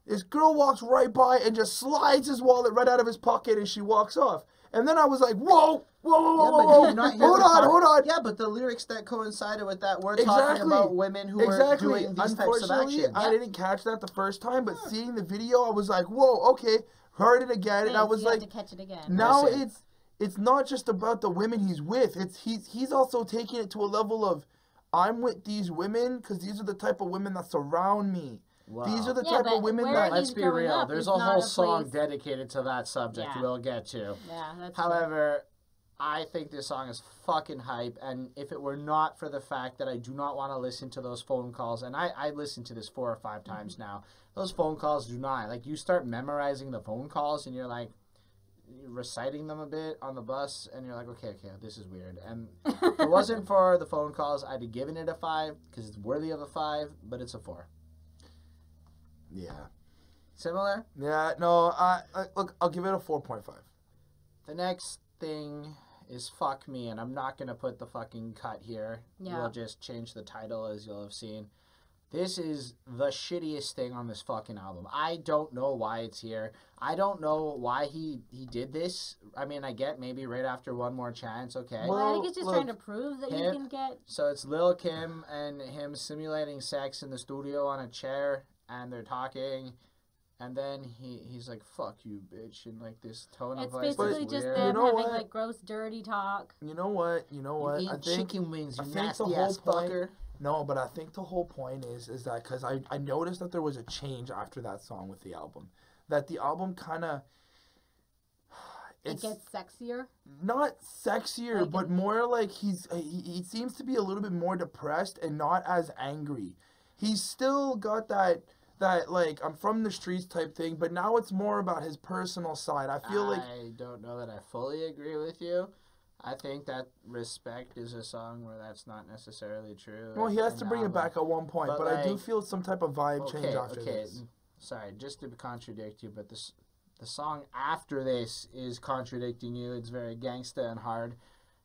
this girl walks right by and just slides his wallet right out of his pocket and she walks off. And then I was like, whoa. Hold on.
Yeah, but the lyrics that coincided with that were
Exactly.
talking about women who were doing these types of
Unfortunately,
actions.
I didn't catch that the first time, but seeing the video, I was like, whoa, okay. Heard it again, and I was
you
like,
have to catch it again.
now
Listen.
it's not just about the women he's with. He's also taking it to a level of, I'm with these women because these are the type of women that surround me.
Wow.
These are the
Yeah,
type
but
of women
where
that...
he's
Let's be
growing
real.
up
There's
is
a
not
whole
a
song
place-
dedicated to that subject
Yeah.
we'll get to.
Yeah, that's true.
However, I think this song is fucking hype, and if it were not for the fact that I do not want to listen to those phone calls, and I listened to this 4 or 5 times now, those phone calls do not. Like, you start memorizing the phone calls, and you're like, reciting them a bit on the bus, and you're like, okay, this is weird. And if it wasn't for the phone calls, I'd have given it a 5, because it's worthy of a 5, but it's a 4.
Yeah.
Similar?
Yeah, no, look, I'll give it a 4.5.
The next thing is Fuck Me, and I'm not going to put the fucking cut here.
Yeah.
We'll just change the title, as you'll have seen. This is the shittiest thing on this fucking album. I don't know why it's here. I don't know why he did this. I mean, I get maybe right after One More Chance, okay.
Well, I think it's just
look,
trying to prove that you can get...
So it's Lil' Kim and him simulating sex in the studio on a chair, and they're talking, and then he's like, fuck you, bitch, in like this tone of
It's
voice.
basically
that's
just
weird.
them
You know
having
what?
like gross, dirty talk.
You know what?
You
I
eat
think...
chicken wings, you
I think the
nasty
whole
ass
point-
fucker.
No, but I think the whole point is that because I noticed that there was a change after that song with the album. That the album kind of...
It gets sexier.
Not sexier,
Like
but more like he seems to be a little bit more depressed and not as angry. He's still got that like, I'm from the streets type thing, but now it's more about his personal side. I feel like...
I don't know that I fully agree with you. I think that Respect is a song where that's not necessarily true.
Well, he has
in
to
the
bring it
album.
back at one point,
But,
but I do
like,
feel some type of vibe change after
okay.
this.
Sorry, just to contradict you, but the song after this is contradicting you. It's very gangsta and hard.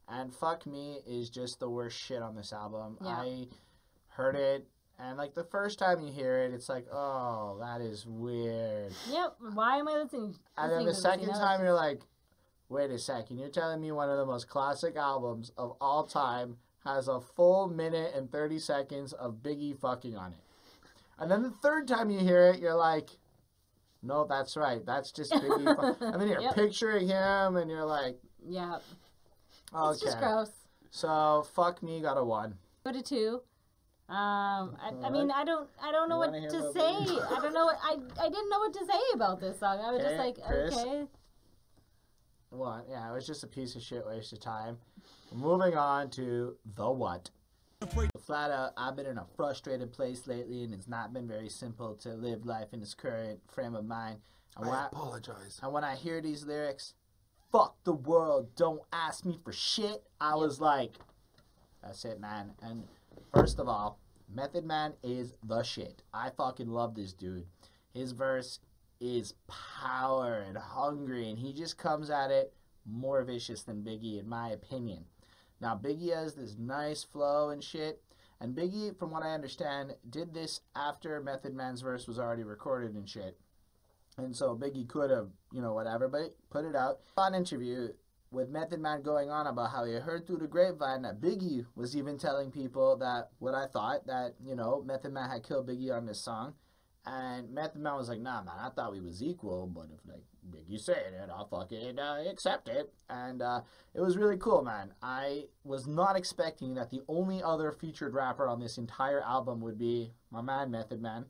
And Fuck Me is just the worst shit on this album.
Yeah.
I heard it, and like the first time you hear it, it's like, oh, that is weird.
Yep. Why am I listening?
And then the
to this?
second
You know,
time, you're like, wait a second, you're telling me one of the most classic albums of all time has a full minute and 30 seconds of Biggie fucking on it. And then the third time you hear it, you're like, no, that's right. That's just Biggie. And then you're picturing him, and you're like,
yeah.
okay.
It's just gross.
So, Fuck Me got a 1.
Go to 2. I mean, I don't know what to say. I don't know what, I didn't know what to say about this song. I was just like,
Chris?
okay.
1. Yeah, it was just a piece of shit waste of time. Moving on to The What. Flat out, I've been in a frustrated place lately, and it's not been very simple to live life in this current frame of mind. And
I apologize.
And when I hear these lyrics, fuck the world, don't ask me for shit, I was like, that's it, man. And first of all, Method Man is the shit. I fucking love this dude. His verse is power and hungry, and he just comes at it more vicious than Biggie, in my opinion. Now, Biggie has this nice flow and shit, and Biggie, from what I understand, did this after Method Man's verse was already recorded and shit. And so Biggie could have, you know, whatever, but put it out. On an interview with Method Man going on about how he heard through the grapevine that Biggie was even telling people that, what I thought, that, you know, Method Man had killed Biggie on this song. And Method Man was like, nah, man, I thought we was equal, but if, like, Biggie saying it, I'll fucking accept it. And it was really cool, man. I was not expecting that the only other featured rapper on this entire album would be my man, Method Man.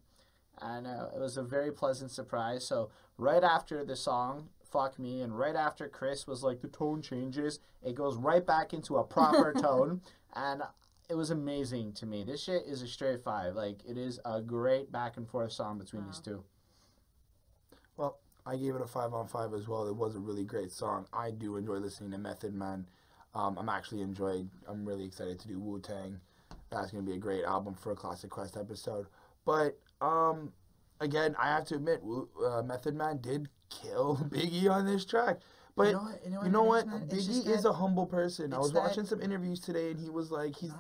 And it was a very pleasant surprise. So right after the song, Fuck Me, and right after Chris was like, the tone changes, it goes right back into a proper tone. And it was amazing to me. This shit is a straight 5. Like, it is a great back and forth song between these two.
Well, I gave it a 5 on 5 as well. It was a really great song. I do enjoy listening to Method Man. I'm really excited to do Wu-Tang. That's going to be a great album for a Classic Quest episode. But, again, I have to admit, Method Man did kill Biggie on this track. But you know what? Biggie is a humble person. I was watching some interviews today, and he was like, he's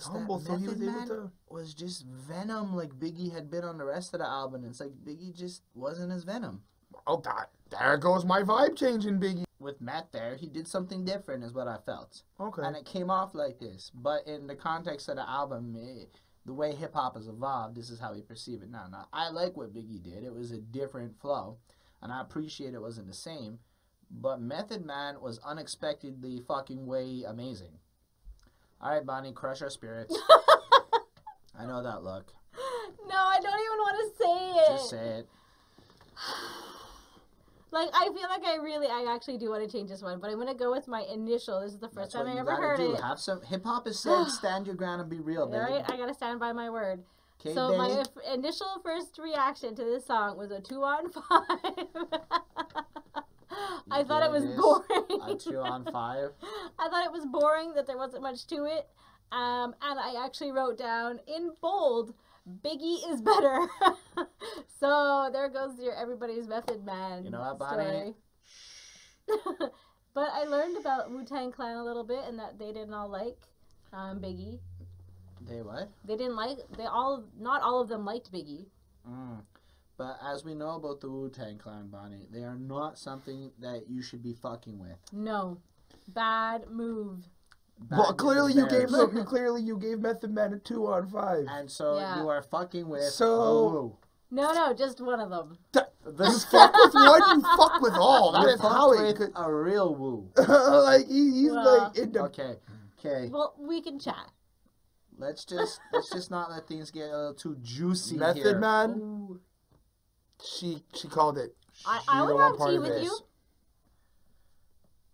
humble, so he was able to.
Was just Venom like Biggie had been on the rest of the album. It's like Biggie just wasn't as Venom.
Oh, there goes my vibe changing, Biggie.
With Matt there, he did something different, is what I felt.
Okay.
And it came off like this. But in the context of the album, the way hip hop has evolved, this is how we perceive it now. Now, I like what Biggie did. It was a different flow, and I appreciate it wasn't the same. But Method Man was unexpectedly fucking way amazing. All right, Bonnie, crush our spirits. I know that look.
No, I don't even want to say it.
Just say it.
Like, I feel like I actually do want to change this one, but I'm going to go with my initial. This is the first time I ever heard it.
Have some, hip-hop is said, stand your ground and be real, baby.
All right, I got to stand by my word.
Okay,
so
baby.
my initial first reaction to this song was a 2 on 5. I thought it was boring.
A 2 on 5?
I thought it was boring, that there wasn't much to it. And I actually wrote down in bold, Biggie is better. So there goes your everybody's Method Man.
You know what, Bonnie?
But I learned about Wu-Tang Clan a little bit, and that they didn't all like Biggie.
They what?
They didn't like, not all of them liked Biggie.
But as we know about the Wu-Tang Clan, Bonnie, they are not something that you should be fucking with.
No. Bad move.
Well, clearly you gave Method Man a 2 on 5.
And so you are fucking with
Woo.
No, just one of them.
You fuck with one, you fuck with all. That is how it could.
A real woo.
Like he's like into.
Okay.
Well, we can chat.
Let's just not let things get a little too juicy
Method
here.
Man.
Ooh.
She called it.
I would have tea with you.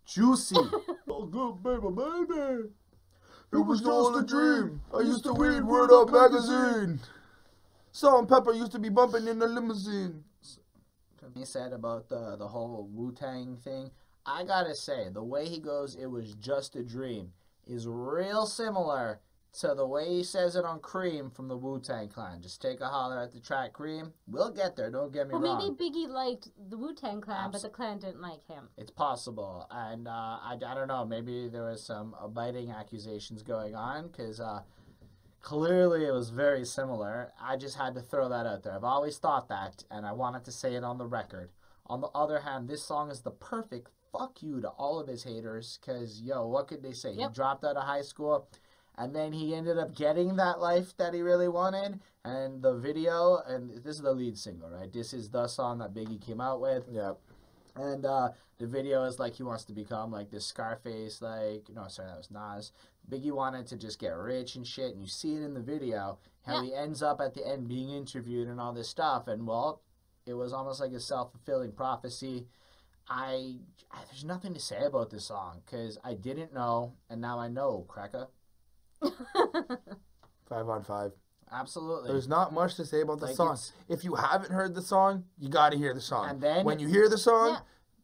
Juicy.
Oh, good baby. It was all a dream. I used to read Word Up magazine. Salt and Pepper used to be bumping in the limousine.
He said about the whole Wu-Tang thing. I gotta say, the way he goes, it was just a dream, is real similar So the way he says it on Cream from the Wu-Tang Clan, just take a holler at the track Cream. We'll get there, don't get me wrong.
Well, maybe Biggie liked the Wu-Tang Clan, but the Clan didn't like him.
It's possible. And I don't know, maybe there was some biting accusations going on, because clearly it was very similar. I just had to throw that out there. I've always thought that, and I wanted to say it on the record. On the other hand, this song is the perfect fuck you to all of his haters, because, yo, what could they say? He dropped out of high school. And then he ended up getting that life that he really wanted. And the video, and this is the lead single, right? This is the song that Biggie came out with.
Yep.
And the video is like he wants to become like this Scarface, like, no, sorry, that was Nas. Biggie wanted to just get rich and shit. And you see it in the video, how he ends up at the end being interviewed and all this stuff. And, well, it was almost like a self-fulfilling prophecy. There's nothing to say about this song, because I didn't know, and now I know, cracker.
5 on 5.
Absolutely.
There's not much to say about the song. If you haven't heard the song, you got to hear the song.
And then
when you hear the song,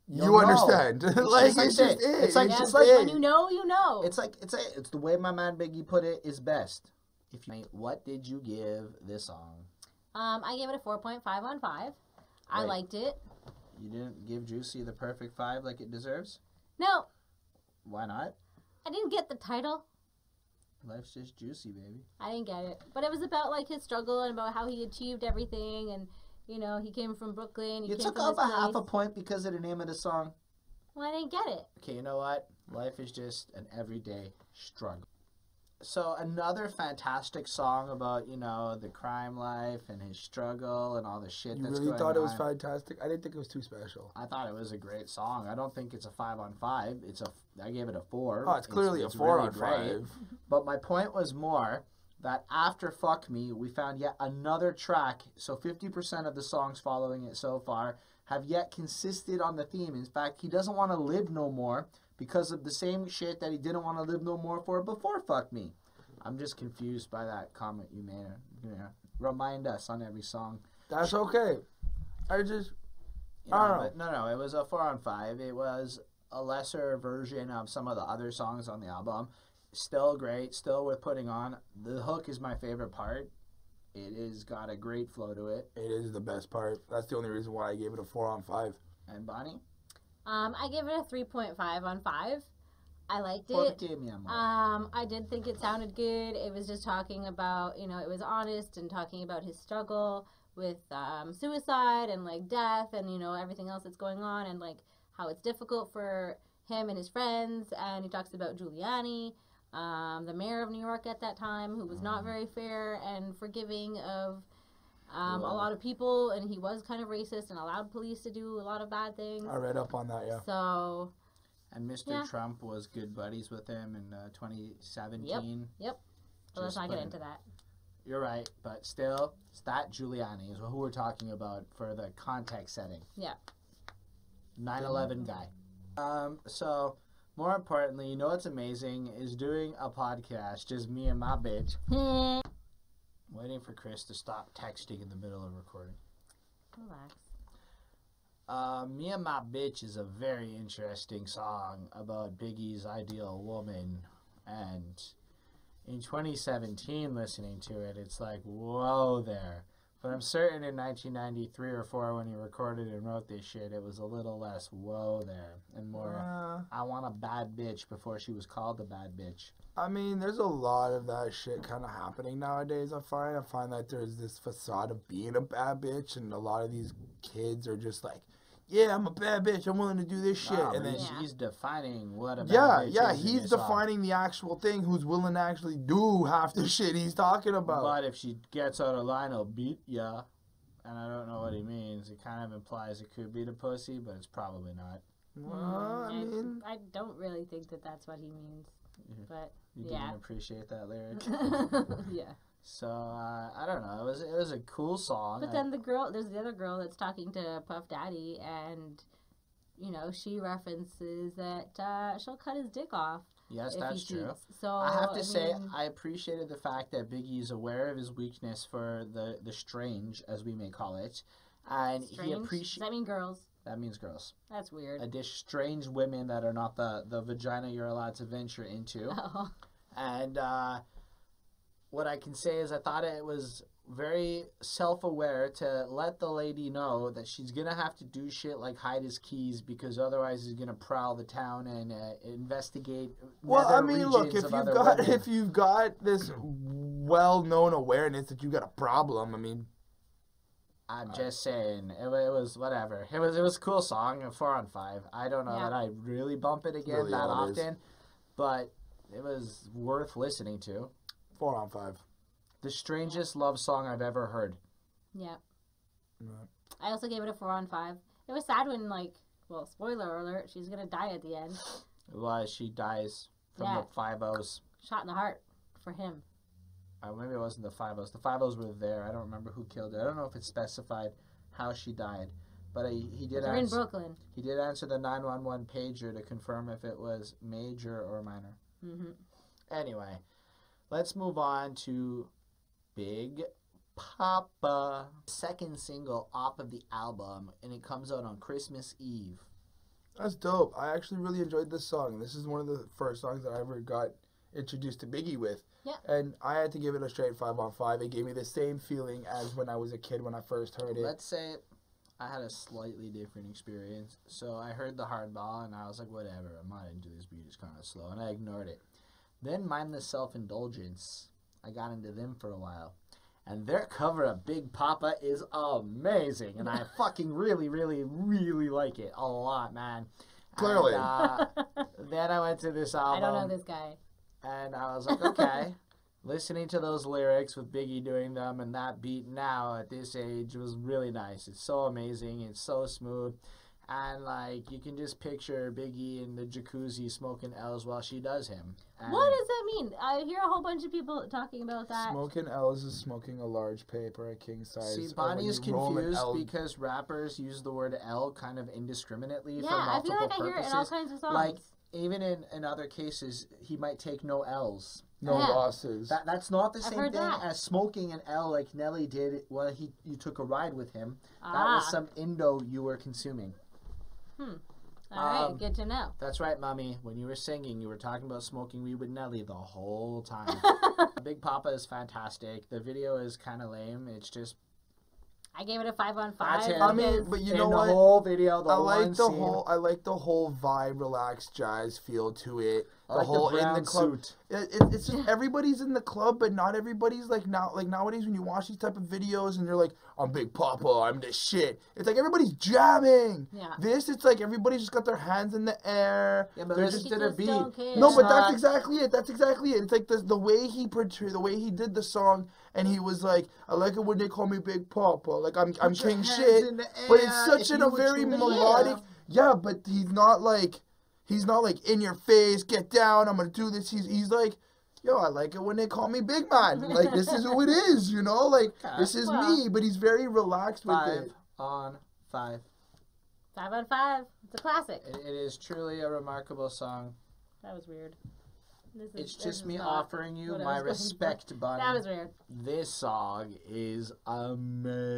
you understand. Like it's just it.
It's like
when you know, you know.
It's the way my man Biggie put it is best. What did you give this song?
I gave it a 4.5 on 5. I liked it.
You didn't give Juicy the perfect 5 like it deserves?
No.
Why not?
I didn't get the title.
Life's just juicy, baby.
I didn't get it. But it was about, like, his struggle and about how he achieved everything. And, you know, he came from Brooklyn.
You took off a half a point because of the name of the song?
Well, I didn't get it.
Okay, you know what? Life is just an everyday struggle. So another fantastic song about, you know, the crime life and his struggle and all the shit that's going on.
You really thought it was fantastic? I didn't think it was too special.
I thought it was a great song. I don't think it's a 5 on 5. I gave it a 4.
Oh, it's clearly a 4 on 5.
But my point was more that after Fuck Me, we found yet another track. So 50% of the songs following it so far have yet consisted on the theme. In fact, he doesn't want to live no more because of the same shit that he didn't want to live no more for before Fuck Me. I'm just confused by that comment you made. Remind us on every song.
That's okay. I don't know.
But no, it was a 4 on 5. It was a lesser version of some of the other songs on the album. Still great, still worth putting on. The hook is my favorite part. It has got a great flow to it.
It is the best part. That's the only reason why I gave it a 4 on 5.
And Bonnie?
I gave it a 3.5 on 5. I liked it. I did think it sounded good. It was just talking about, you know, it was honest and talking about his struggle with suicide and, like, death and, you know, everything else that's going on and, like, how it's difficult for him and his friends. And he talks about Giuliani, the mayor of New York at that time, who was not very fair and forgiving of a lot of people. And he was kind of racist and allowed police to do a lot of bad things.
I read up on that, yeah.
So...
And Mr. Trump was good buddies with him in 2017.
Yep. Well, let's not get into that.
You're right, but still, it's that Giuliani is who we're talking about for the context setting.
Yeah.
9/11 guy. So, more importantly, you know what's amazing is doing a podcast, just me and my bitch. Waiting for Chris to stop texting in the middle of recording.
Relax.
Me and My Bitch is a very interesting song about Biggie's ideal woman, and in 2017 listening to it, it's like, whoa there. But I'm certain in 1993 or 4 when he recorded and wrote this shit, it was a little less whoa there and more I want a bad bitch before she was called a bad bitch.
I mean, there's a lot of that shit kind of happening nowadays, I find that there's this facade of being a bad bitch, and a lot of these kids are just like, yeah, I'm a bad bitch, I'm willing to do this shit. And then
he's defining what a bad bitch is.
Yeah, he's defining the actual thing, who's willing to actually do half the shit he's talking about.
But if she gets out of line, he'll beat ya. And I don't know what he means. It kind of implies it could be the pussy, but it's probably not.
I don't really think that that's what he means. But
you didn't appreciate that lyric?
Yeah.
So, I don't know. It was a cool song.
But then there's the other girl that's talking to Puff Daddy, and, you know, she references that she'll cut his dick off.
Yes, that's true.
So,
I have to say, I appreciated the fact that Biggie's aware of his weakness for the strange, as we may call it. And
strange?
He appreciates...
Does that mean girls?
That means girls.
That's weird.
Strange women that are not the vagina you're allowed to venture into.
Oh.
And, what I can say is I thought it was very self-aware to let the lady know that she's gonna have to do shit like hide his keys because otherwise he's gonna prowl the town and investigate.
Well, I mean, look,
women.
if you've got this well-known awareness that you got a problem, I mean,
I'm just saying it was whatever. It was a cool song, a 4 on 5. I don't know that I really bump it again
Really
that
all it is.
often, but it was worth listening to.
4 on 5.
The strangest love song I've ever heard.
Yeah.
Right.
I also gave it a 4 on 5. It was sad when, like, well, spoiler alert, she's gonna die at the end.
Well, she dies from the 5-0s.
Shot in the heart for him.
Maybe it wasn't the 5-0s. The 5-0s were there. I don't remember who killed her. I don't know if it specified how she died. But he did
They're in Brooklyn.
He did answer the 911 pager to confirm if it was major or minor.
Mm-hmm.
Anyway, let's move on to Big Poppa. Second single off of the album, and it comes out on Christmas Eve.
That's dope. I actually really enjoyed this song. This is one of the first songs that I ever got introduced to Biggie with.
Yeah.
And I had to give it a straight 5 on 5. It gave me the same feeling as when I was a kid when I first heard it.
Let's say I had a slightly different experience. So I heard the hardball, and I was like, whatever, I'm not into this beat, it's kind of slow, and I ignored it. Then Mindless Self-Indulgence, I got into them for a while. And their cover of Big Poppa is amazing, and I fucking really, really, really like it a lot, man.
Clearly.
And, then I went to this album.
I don't know this guy.
And I was like, okay. Listening to those lyrics with Biggie doing them and that beat now at this age was really nice. It's so amazing. It's so smooth. And, like, you can just picture Biggie in the jacuzzi smoking L's while she does him. And
What does that mean? I hear a whole bunch of people talking about that.
Smoking L's is smoking a large paper at king size.
See, Bonnie is confused because rappers use the word L kind of indiscriminately for
I
multiple
feel like
purposes.
I hear it in all kinds of songs.
Like, even in other cases, he might take no L's.
No
Yeah.
losses.
That's not the
I've
same
heard
thing
that.
as smoking an L like Nelly did when you took a ride with him. That
Ah.
was some Indo you were consuming.
All right, good to know.
That's right, Mommy. When you were singing, you were talking about smoking weed with Nelly the whole time. Big Poppa is fantastic. The video is kind of lame. It's just
I gave it a 5 on 5.
That's it.
I mean, but you
in
know
the
what?
whole video, the
I like
one
the
scene,
whole. I like the whole vibe, relaxed jazz feel to it.
I like the
whole
brown
in the club.
suit.
It's just everybody's in the club, but not everybody's like now. Like nowadays, when you watch these type of videos and you're like, "I'm Big Poppa, I'm the shit." It's like everybody's jamming.
Yeah.
This, it's like everybody's just got their hands in the air.
Yeah, but
They're
listen
just
to the
just
beat.
don't care.
no,
It's
but
not-
that's exactly it. That's exactly it. It's like the way he portrayed, the way he did the song, and he was like, "I like it when they call me Big Poppa, like I'm
Put your
king
hands
shit."
in the
But
air
it's such
if
in
you
a
were
very
truly
melodic.
love.
Yeah, but he's not like in your face. Get down. I'm gonna do this. He's like, yo, I like it when they call me Big Man. Like this is who it is, you know. Like this is
Well.
me. But he's very relaxed with
5
it.
on 5.
5 on 5. It's a classic.
It is truly a remarkable song.
That was weird.
It's just me offering you
what I
my
was going for.
respect, Bunny.
That was weird.
This song is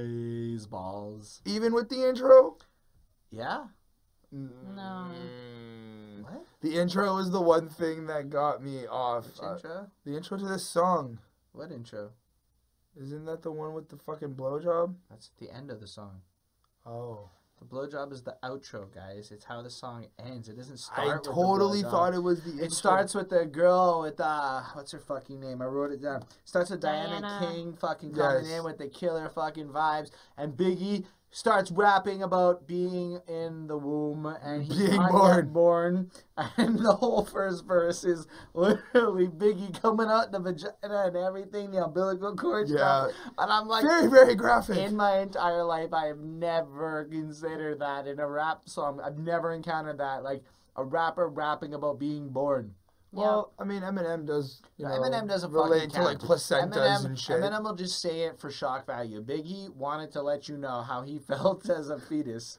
amazeballs.
Even with the intro.
Yeah?
No.
What?
The intro is the one thing that got me off.
Which intro?
The intro to this song.
What intro?
Isn't that the one with the fucking blowjob?
That's the end of the song.
Oh.
The blowjob is the outro, guys. It's how the song ends. It doesn't start
I
with the
totally
blowjob.
thought it was the intro.
It starts with the girl with what's her fucking name? I wrote it down. Starts with Diana
Diana.
King fucking coming
Yes.
in with the killer fucking vibes, and Biggie starts rapping about being in the womb and he's
Being
not
born.
yet born, and the whole first verse is literally Biggie coming out the vagina and everything, the umbilical cord stuff, and I'm like,
Very, very graphic.
in my entire life, I have never considered that in a rap song. I've never encountered that, like a rapper rapping about being born.
Well, I mean, Eminem does,
Eminem doesn't
relate
fucking
to like
count.
placentas and shit.
Eminem will just say it for shock value. Biggie wanted to let you know how he felt as a fetus.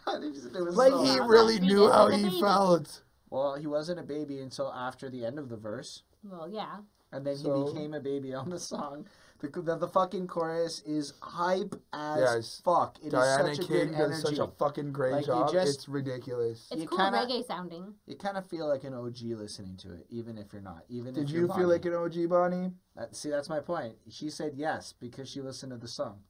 It was
Like
so
he
happy.
really knew
Fetus
how
is a
he
baby.
felt.
Well, he wasn't a baby until after the end of the verse,
Well, yeah.
and then
So-
he became a baby on the song. The fucking chorus is hype as
Yes.
fuck. It
Diana
is such a
King
good
does
energy.
such a fucking great
Like, you
job.
just-
It's ridiculous.
It's
You
cool
kinda-
reggae sounding.
You kind of feel like an OG listening to it, even if you're not. Even
Did
if
you
you're
feel
Bonnie.
like an OG, Bonnie?
See, that's my point. She said yes because she listened to the song.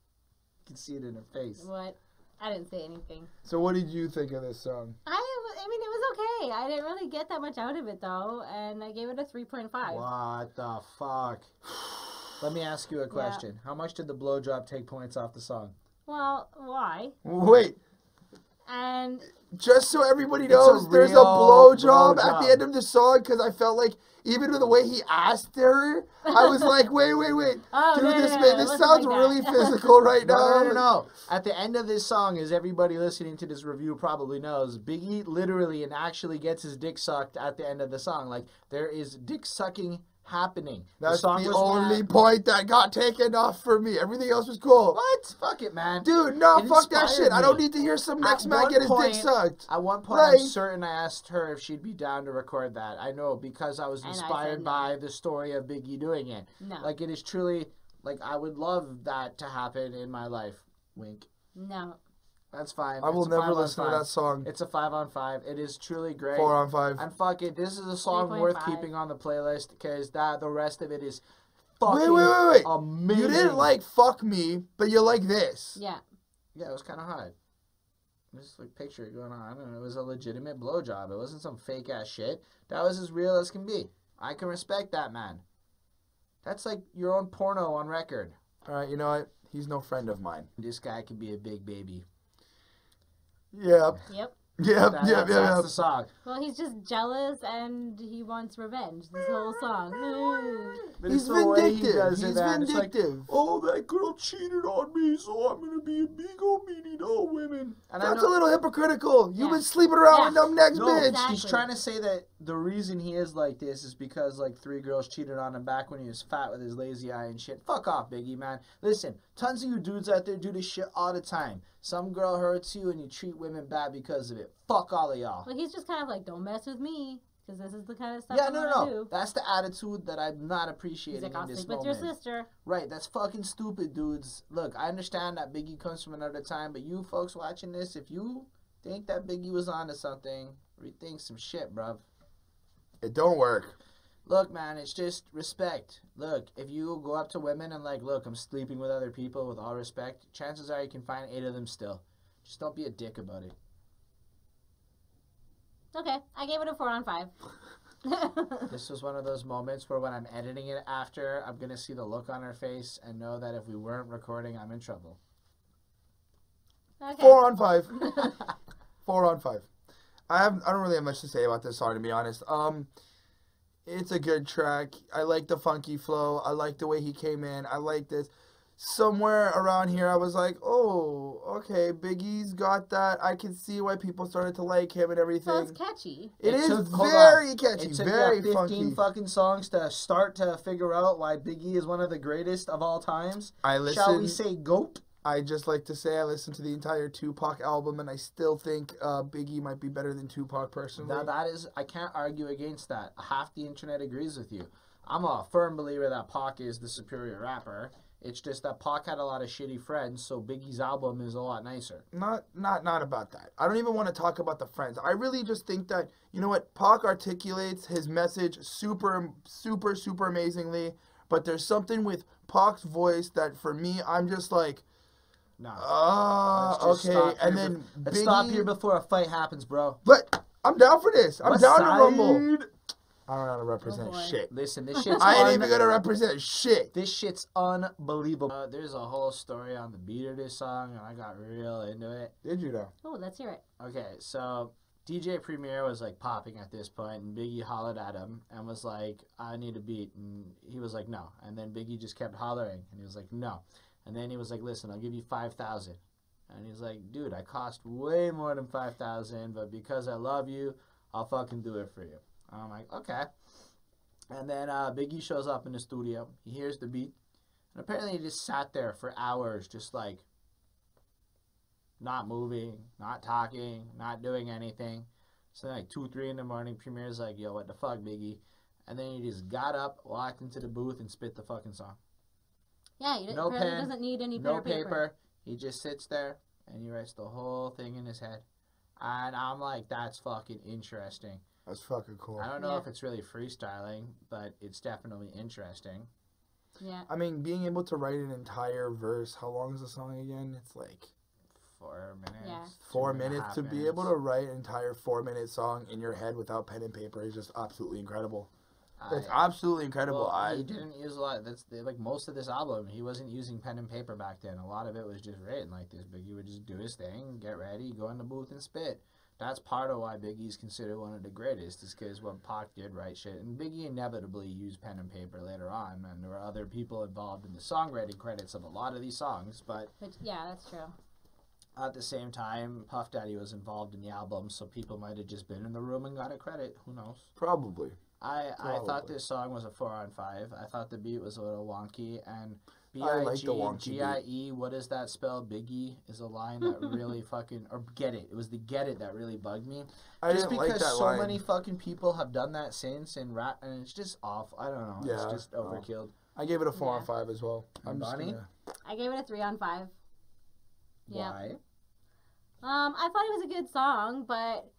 You can see it in her face.
What? I didn't say anything.
So what did you think of this song?
I mean, it was okay. I didn't really get that much out of it, though, and I gave it a 3.5.
What the fuck? Let me ask you a question. How much did the blowjob take points off the song?
Well, why?
Wait,
And
just so everybody
It's
knows,
a
there's a
real
blowjob at the
blowjob.
end of the song because I felt like even with the way he asked her, I was like, wait.
Oh,
Dude,
no,
this
no,
man,
no,
this
it wasn't
sounds
like
really
that.
physical right now.
No. At the end of this song, as everybody listening to this review probably knows, Biggie literally and actually gets his dick sucked at the end of the song. Like, there is dick sucking happening.
That's
song
the
was
only point that got taken off for me. Everything else was cool.
What? Fuck it, man.
Dude, no,
It
fuck that
inspired
shit. I don't
me.
need to hear some
At
next man
one
get his dick
point-
sucked.
At one point,
Right.
I'm certain I asked her if she'd be down to record that. I know because I was
And I said
inspired
no.
by the story of Biggie doing it.
no.
Like, it is truly, like, I would love that to happen in my life. Wink.
No.
That's fine.
I will
It's a
never
5 on
listen to
5.
that song.
It's a 5 on 5. It is truly great.
4 on 5.
And fuck it, this is a song worth
3.5.
keeping on the playlist because the rest of it is
Wait,
fucking
wait.
amazing.
You didn't like Fuck Me, but you like this.
Yeah.
Yeah, it was kind of hot. Just like picture it going on, and it was a legitimate blowjob. It wasn't some fake ass shit. That was as real as can be. I can respect that, man. That's like your own porno on record.
All right, you know what? He's no friend of mine.
This guy can be a big baby.
Yep.
Yep.
That's the song.
Well, he's just jealous and he wants revenge. This whole song.
But
He's
it's the way he
vindictive.
does it,
He's
man. It's like,
vindictive.
oh, that girl cheated on me, so I'm gonna be a big old meanie to all women. And
That's a little hypocritical. You've
Yeah.
been sleeping around
Yeah.
with them next
No,
bitch.
Exactly.
he's trying to say that the reason he is like this is because like 3 girls cheated on him back when he was fat with his lazy eye and shit. Fuck off, Biggie, man. Listen, tons of you dudes out there do this shit all the time. Some girl hurts you and you treat women bad because of it. Fuck all of y'all.
Well, he's just kind of like, don't mess with me, because this is the kind of stuff
Yeah,
I'm
no.
gonna do.
That's the attitude that I'm not
He's
appreciating
like, I'll
in this
sleep with
moment.
your sister.
Right, that's fucking stupid, dudes. Look, I understand that Biggie comes from another time, but you folks watching this, if you think that Biggie was onto something, rethink some shit, bruv.
It don't work.
Look, man, it's just respect. Look, if you go up to women and like, look, I'm sleeping with other people with all respect, chances are you can find 8 of them still. Just don't be a dick about it.
Okay, I gave it a 4 on 5.
This was one of those moments where when I'm editing it after, I'm going to see the look on her face and know that if we weren't recording, I'm in trouble.
Okay.
4 on 5. 4 on 5. I don't really have much to say about this song, to be honest. It's a good track. I like the funky flow. I like the way he came in. I like this. Somewhere around here, I was like, oh, okay, Biggie's got that. I can see why people started to like him and everything.
Well, it's catchy.
It is
hold
very
on.
catchy,
It took
very
15
funky.
fucking songs to start to figure out why Biggie is one of the greatest of all times. Shall we say GOAT?
I just like to say I listened to the entire Tupac album, and I still think Biggie might be better than Tupac personally.
Now that is, I can't argue against that. Half the internet agrees with you. I'm a firm believer that Pac is the superior rapper. It's just that Pac had a lot of shitty friends, so Biggie's album is a lot nicer.
Not about that. I don't even want to talk about the friends. I really just think that, you know what, Pac articulates his message super amazingly, but there's something with Pac's voice that for me, I'm just like,
No.
okay. And then
Let's
Biggie,
stop here before a fight happens, bro.
But I'm down for this. I'm
West
down to
Side.
rumble. I don't know how to represent
Oh, boy.
shit.
Listen, this shit's
I ain't even gonna represent shit.
This shit's unbelievable. There's a whole story on the beat of this song, and I got real into it.
Did you know?
Oh, let's hear it.
Okay, so DJ Premier was like popping at this point, and Biggie hollered at him and was like, I need a beat. And he was like, no. And then Biggie just kept hollering, and he was like, no. And then he was like, listen, I'll give you 5,000. And he's like, dude, I cost way more than 5,000, but because I love you, I'll fucking do it for you. And I'm like, okay. And then Biggie shows up in the studio. He hears the beat. And apparently he just sat there for hours just like not moving, not talking, not doing anything. So like 2, 3 in the morning, Premier's like, yo, what the fuck, Biggie? And then he just got up, walked into the booth, and spit the fucking song.
Yeah, he
No
apparently
pen,
doesn't need any pen
no
or paper.
paper. He just sits there and he writes the whole thing in his head. And I'm like, that's fucking interesting.
That's fucking cool.
I don't know if it's really freestyling, but it's definitely interesting.
Yeah.
I mean, being able to write an entire verse, how long is the song again? It's like
4 minutes.
Yeah.
4
2.5
minutes. To be able to write an entire 4-minute song in your head without pen and paper is just absolutely incredible. It's absolutely incredible.
Well, he didn't use a lot. That's like most of this album. He wasn't using pen and paper back then. A lot of it was just written like this. Biggie would just do his thing, get ready, go in the booth and spit. That's part of why Biggie's considered one of the greatest. Is because when Pac did write shit, and Biggie inevitably used pen and paper later on, and there were other people involved in the songwriting credits of a lot of these songs. But
yeah, that's true.
at the same time, Puff Daddy was involved in the album, so people might have just been in the room and got a credit. Who knows?
Probably.
I thought this song was a 4 on 5. I thought the beat was a little wonky, and
I like the wonky
G-I-E, what does that spell? Biggie is a line that really fucking, or get it. It was the get it that really bugged me.
Just because
like that so
line.
many fucking people have done that since in rap, and it's just off. I don't know. It's just overkill.
I gave it a 4 on 5 as well.
I'm Bonnie?
I gave it a 3 on 5. Yeah.
Why?
I thought it was a good song, but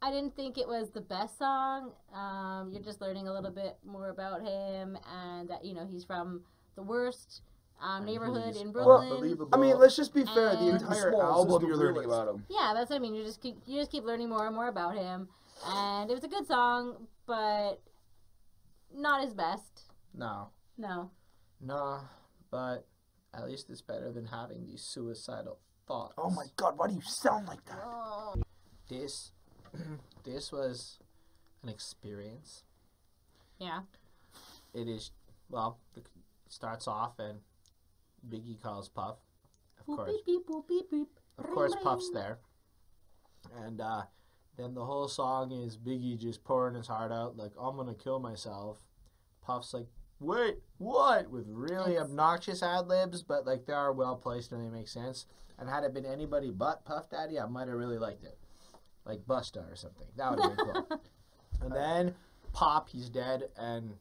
I didn't think it was the best song. You're just learning a little bit more about him, and that he's from the worst neighborhood in Brooklyn.
I mean, let's just be fair. The
And-
entire album you're learning about him.
Yeah, that's what I mean. You just keep learning more and more about him, and it was a good song, but not his best.
No.
No.
No, but at least it's better than having these suicidal thoughts.
Oh my god, why do you sound like that?
Oh.
This was an experience.
Yeah.
It is, well, it starts off and Biggie calls Puff. Of
Boop,
course.
beep, beep, boop, beep, beep.
Of
Ring,
course,
ring.
Puff's there. And then the whole song is Biggie just pouring his heart out, like, I'm going to kill myself. Puff's like, wait, what? With really obnoxious ad-libs, but, like, they are well-placed and they make sense. And had it been anybody but Puff Daddy, I might have really liked it. Like Busta or something. That would have been cool. And then Pop, he's dead, and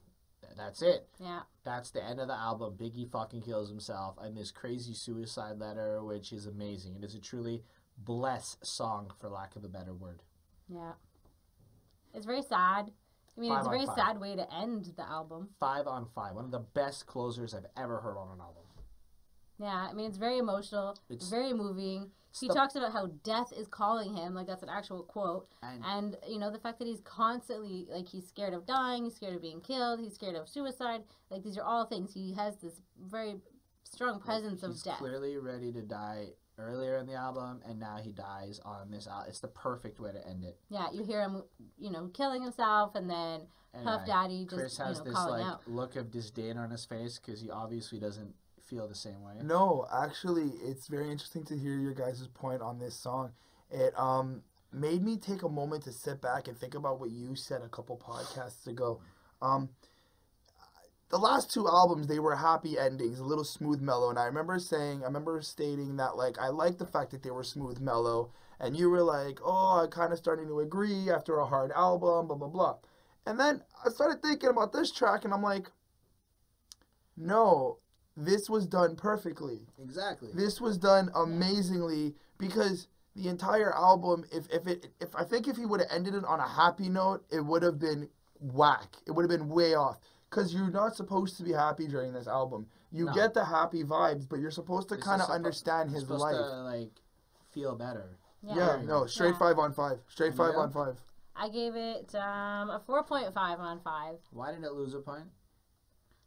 that's it.
Yeah.
That's the end of the album. Biggie fucking kills himself, and this crazy suicide letter, which is amazing. It is a truly blessed song, for lack of a better word.
Yeah. It's very sad. I mean,
5
it's a
on
very
5.
sad way to end the album.
5 on 5. One of the best closers I've ever heard on an album.
Yeah, I mean, it's very emotional. It's very moving. He talks about how death is calling him, like that's an actual quote. And the fact that he's constantly, like, he's scared of dying, he's scared of being killed, he's scared of suicide. Like, these are all things. He has this very strong presence of death.
He's clearly ready to die earlier in the album, and now he dies on this album. It's the perfect way to end it.
Yeah, you hear him, killing himself, and then Puff Daddy just,
Chris has this,
calling
like,
out.
look of disdain on his face, because he obviously doesn't feel the same way.
No, actually, it's very interesting to hear your guys' point on this song. It made me take a moment to sit back and think about what you said a couple podcasts ago. The last 2 albums, they were happy endings, a little smooth mellow, and I remember stating that, like, I like the fact that they were smooth mellow, and you were like, oh, I'm kind of starting to agree after a hard album, blah, blah, blah. And then I started thinking about this track, and I'm like, no, this was done perfectly.
Exactly.
This was done amazingly, because the entire album, if I think if he would have ended it on a happy note, it would have been whack. It would have been way off. Because you're not supposed to be happy during this album. You get the happy vibes, but you're supposed to kind of understand his life.
Supposed to, like, feel better.
Yeah, no, straight 5 on 5. Straight 5 on 5.
I gave it a 4.5 on 5.
Why did it lose a point?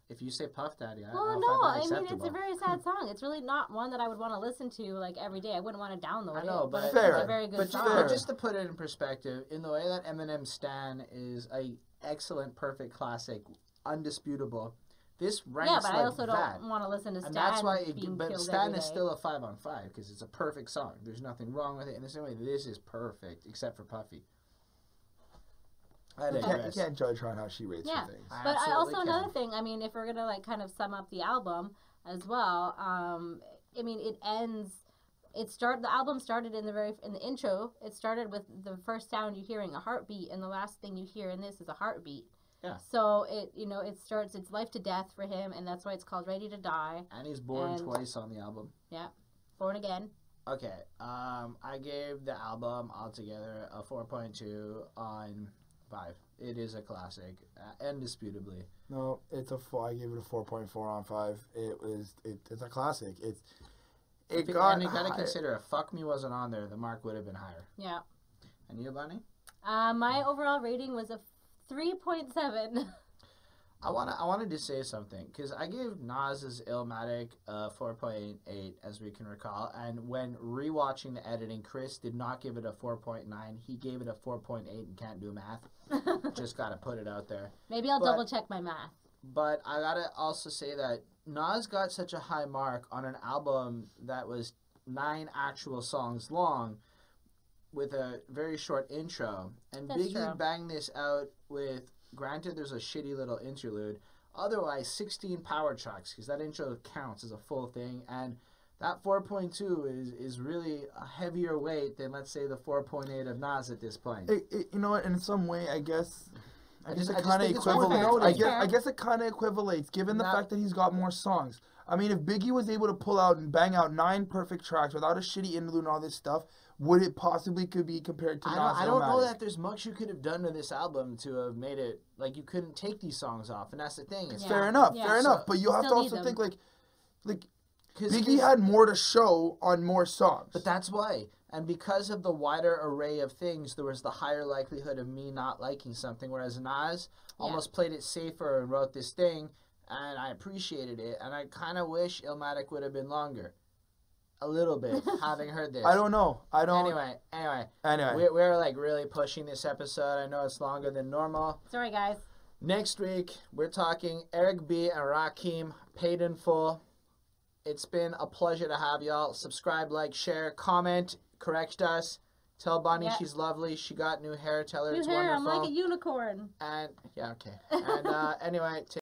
If you say Puff Daddy, I
Well,
don't
no,
find that
I mean,
acceptable.
it's a very sad song. It's really not one that I would want to listen to, like, every day. I wouldn't want to download
I know,
it.
but
It's
fair.
a very good
But
song.
just to put it in perspective, in the way that Eminem Stan is a excellent, perfect classic, undisputable, this ranks
Yeah, but
like
I also
that.
don't want to listen to Stan
And that's why,
being
but
killed
Stan
every
is
day.
still a 5 on 5 because it's a perfect song. There's nothing wrong with it. In the same way, this is perfect, except for Puffy.
You can't judge her on how she rates her things.
But I also,
Absolutely
another
can.
thing, I mean, if we're going to, like, kind of sum up the album as well, I mean, it ends, the album started in the intro, it started with the first sound you're hearing, a heartbeat, and the last thing you hear in this is a heartbeat.
Yeah.
So it starts. It's life to death for him, and that's why it's called Ready to Die.
And he's born twice on the album.
Yeah, born again.
Okay. I gave the album altogether a 4.2 on 5. It is a classic, indisputably.
No, it's a 4. I gave it a 4.4 on 5. It's a classic. You
gotta consider if Fuck Me wasn't on there, the mark would have been higher.
Yeah.
And you, Bunny?
My overall rating was a 3.7.
I wanted to say something because I gave Nas's Illmatic a 4.8, as we can recall, and when rewatching the editing, Chris did not give it a 4.9. He gave it a 4.8 and can't do math. Just gotta put it out there.
Maybe I'll double check my math.
But I gotta also say that Nas got such a high mark on an album that was 9 actual songs long with a very short intro, and
That's
Biggie
true.
banged this out with. Granted, there's a shitty little interlude. Otherwise, 16 power tracks, because that intro counts as a full thing. And that 4.2 is really a heavier weight than, let's say, the 4.8 of Nas at this point.
You know what? In some way, I guess it
just
kind of
think it's worth
equivalates.
noting.
I guess it kind of equivalates, given the fact that he's got more songs. I mean, if Biggie was able to pull out and bang out 9 perfect tracks without a shitty interlude and all this stuff, would it possibly could be compared to Nas?
I don't know that there's much you could have done to this album to have made it, like, you couldn't take these songs off, and that's the thing. It's
Fair enough,
Yeah.
fair enough. But you have to
Still
also
need
think,
them.
like Biggie had more to show on more songs.
But that's why. And because of the wider array of things, there was the higher likelihood of me not liking something, whereas Nas almost played it safer and wrote this thing, and I appreciated it, and I kind of wish Illmatic would have been longer. A little bit, having heard this.
I don't know.
Anyway. We're like really pushing this episode. I know it's longer than normal.
Sorry, guys.
Next week, we're talking Eric B. and Rakim, Paid in Full. It's been a pleasure to have y'all. Subscribe, like, share, comment, correct us. Tell Bonnie she's lovely. She got new hair. Tell her it's
New hair,
wonderful.
I'm like a unicorn.
And, yeah, okay. And anyway,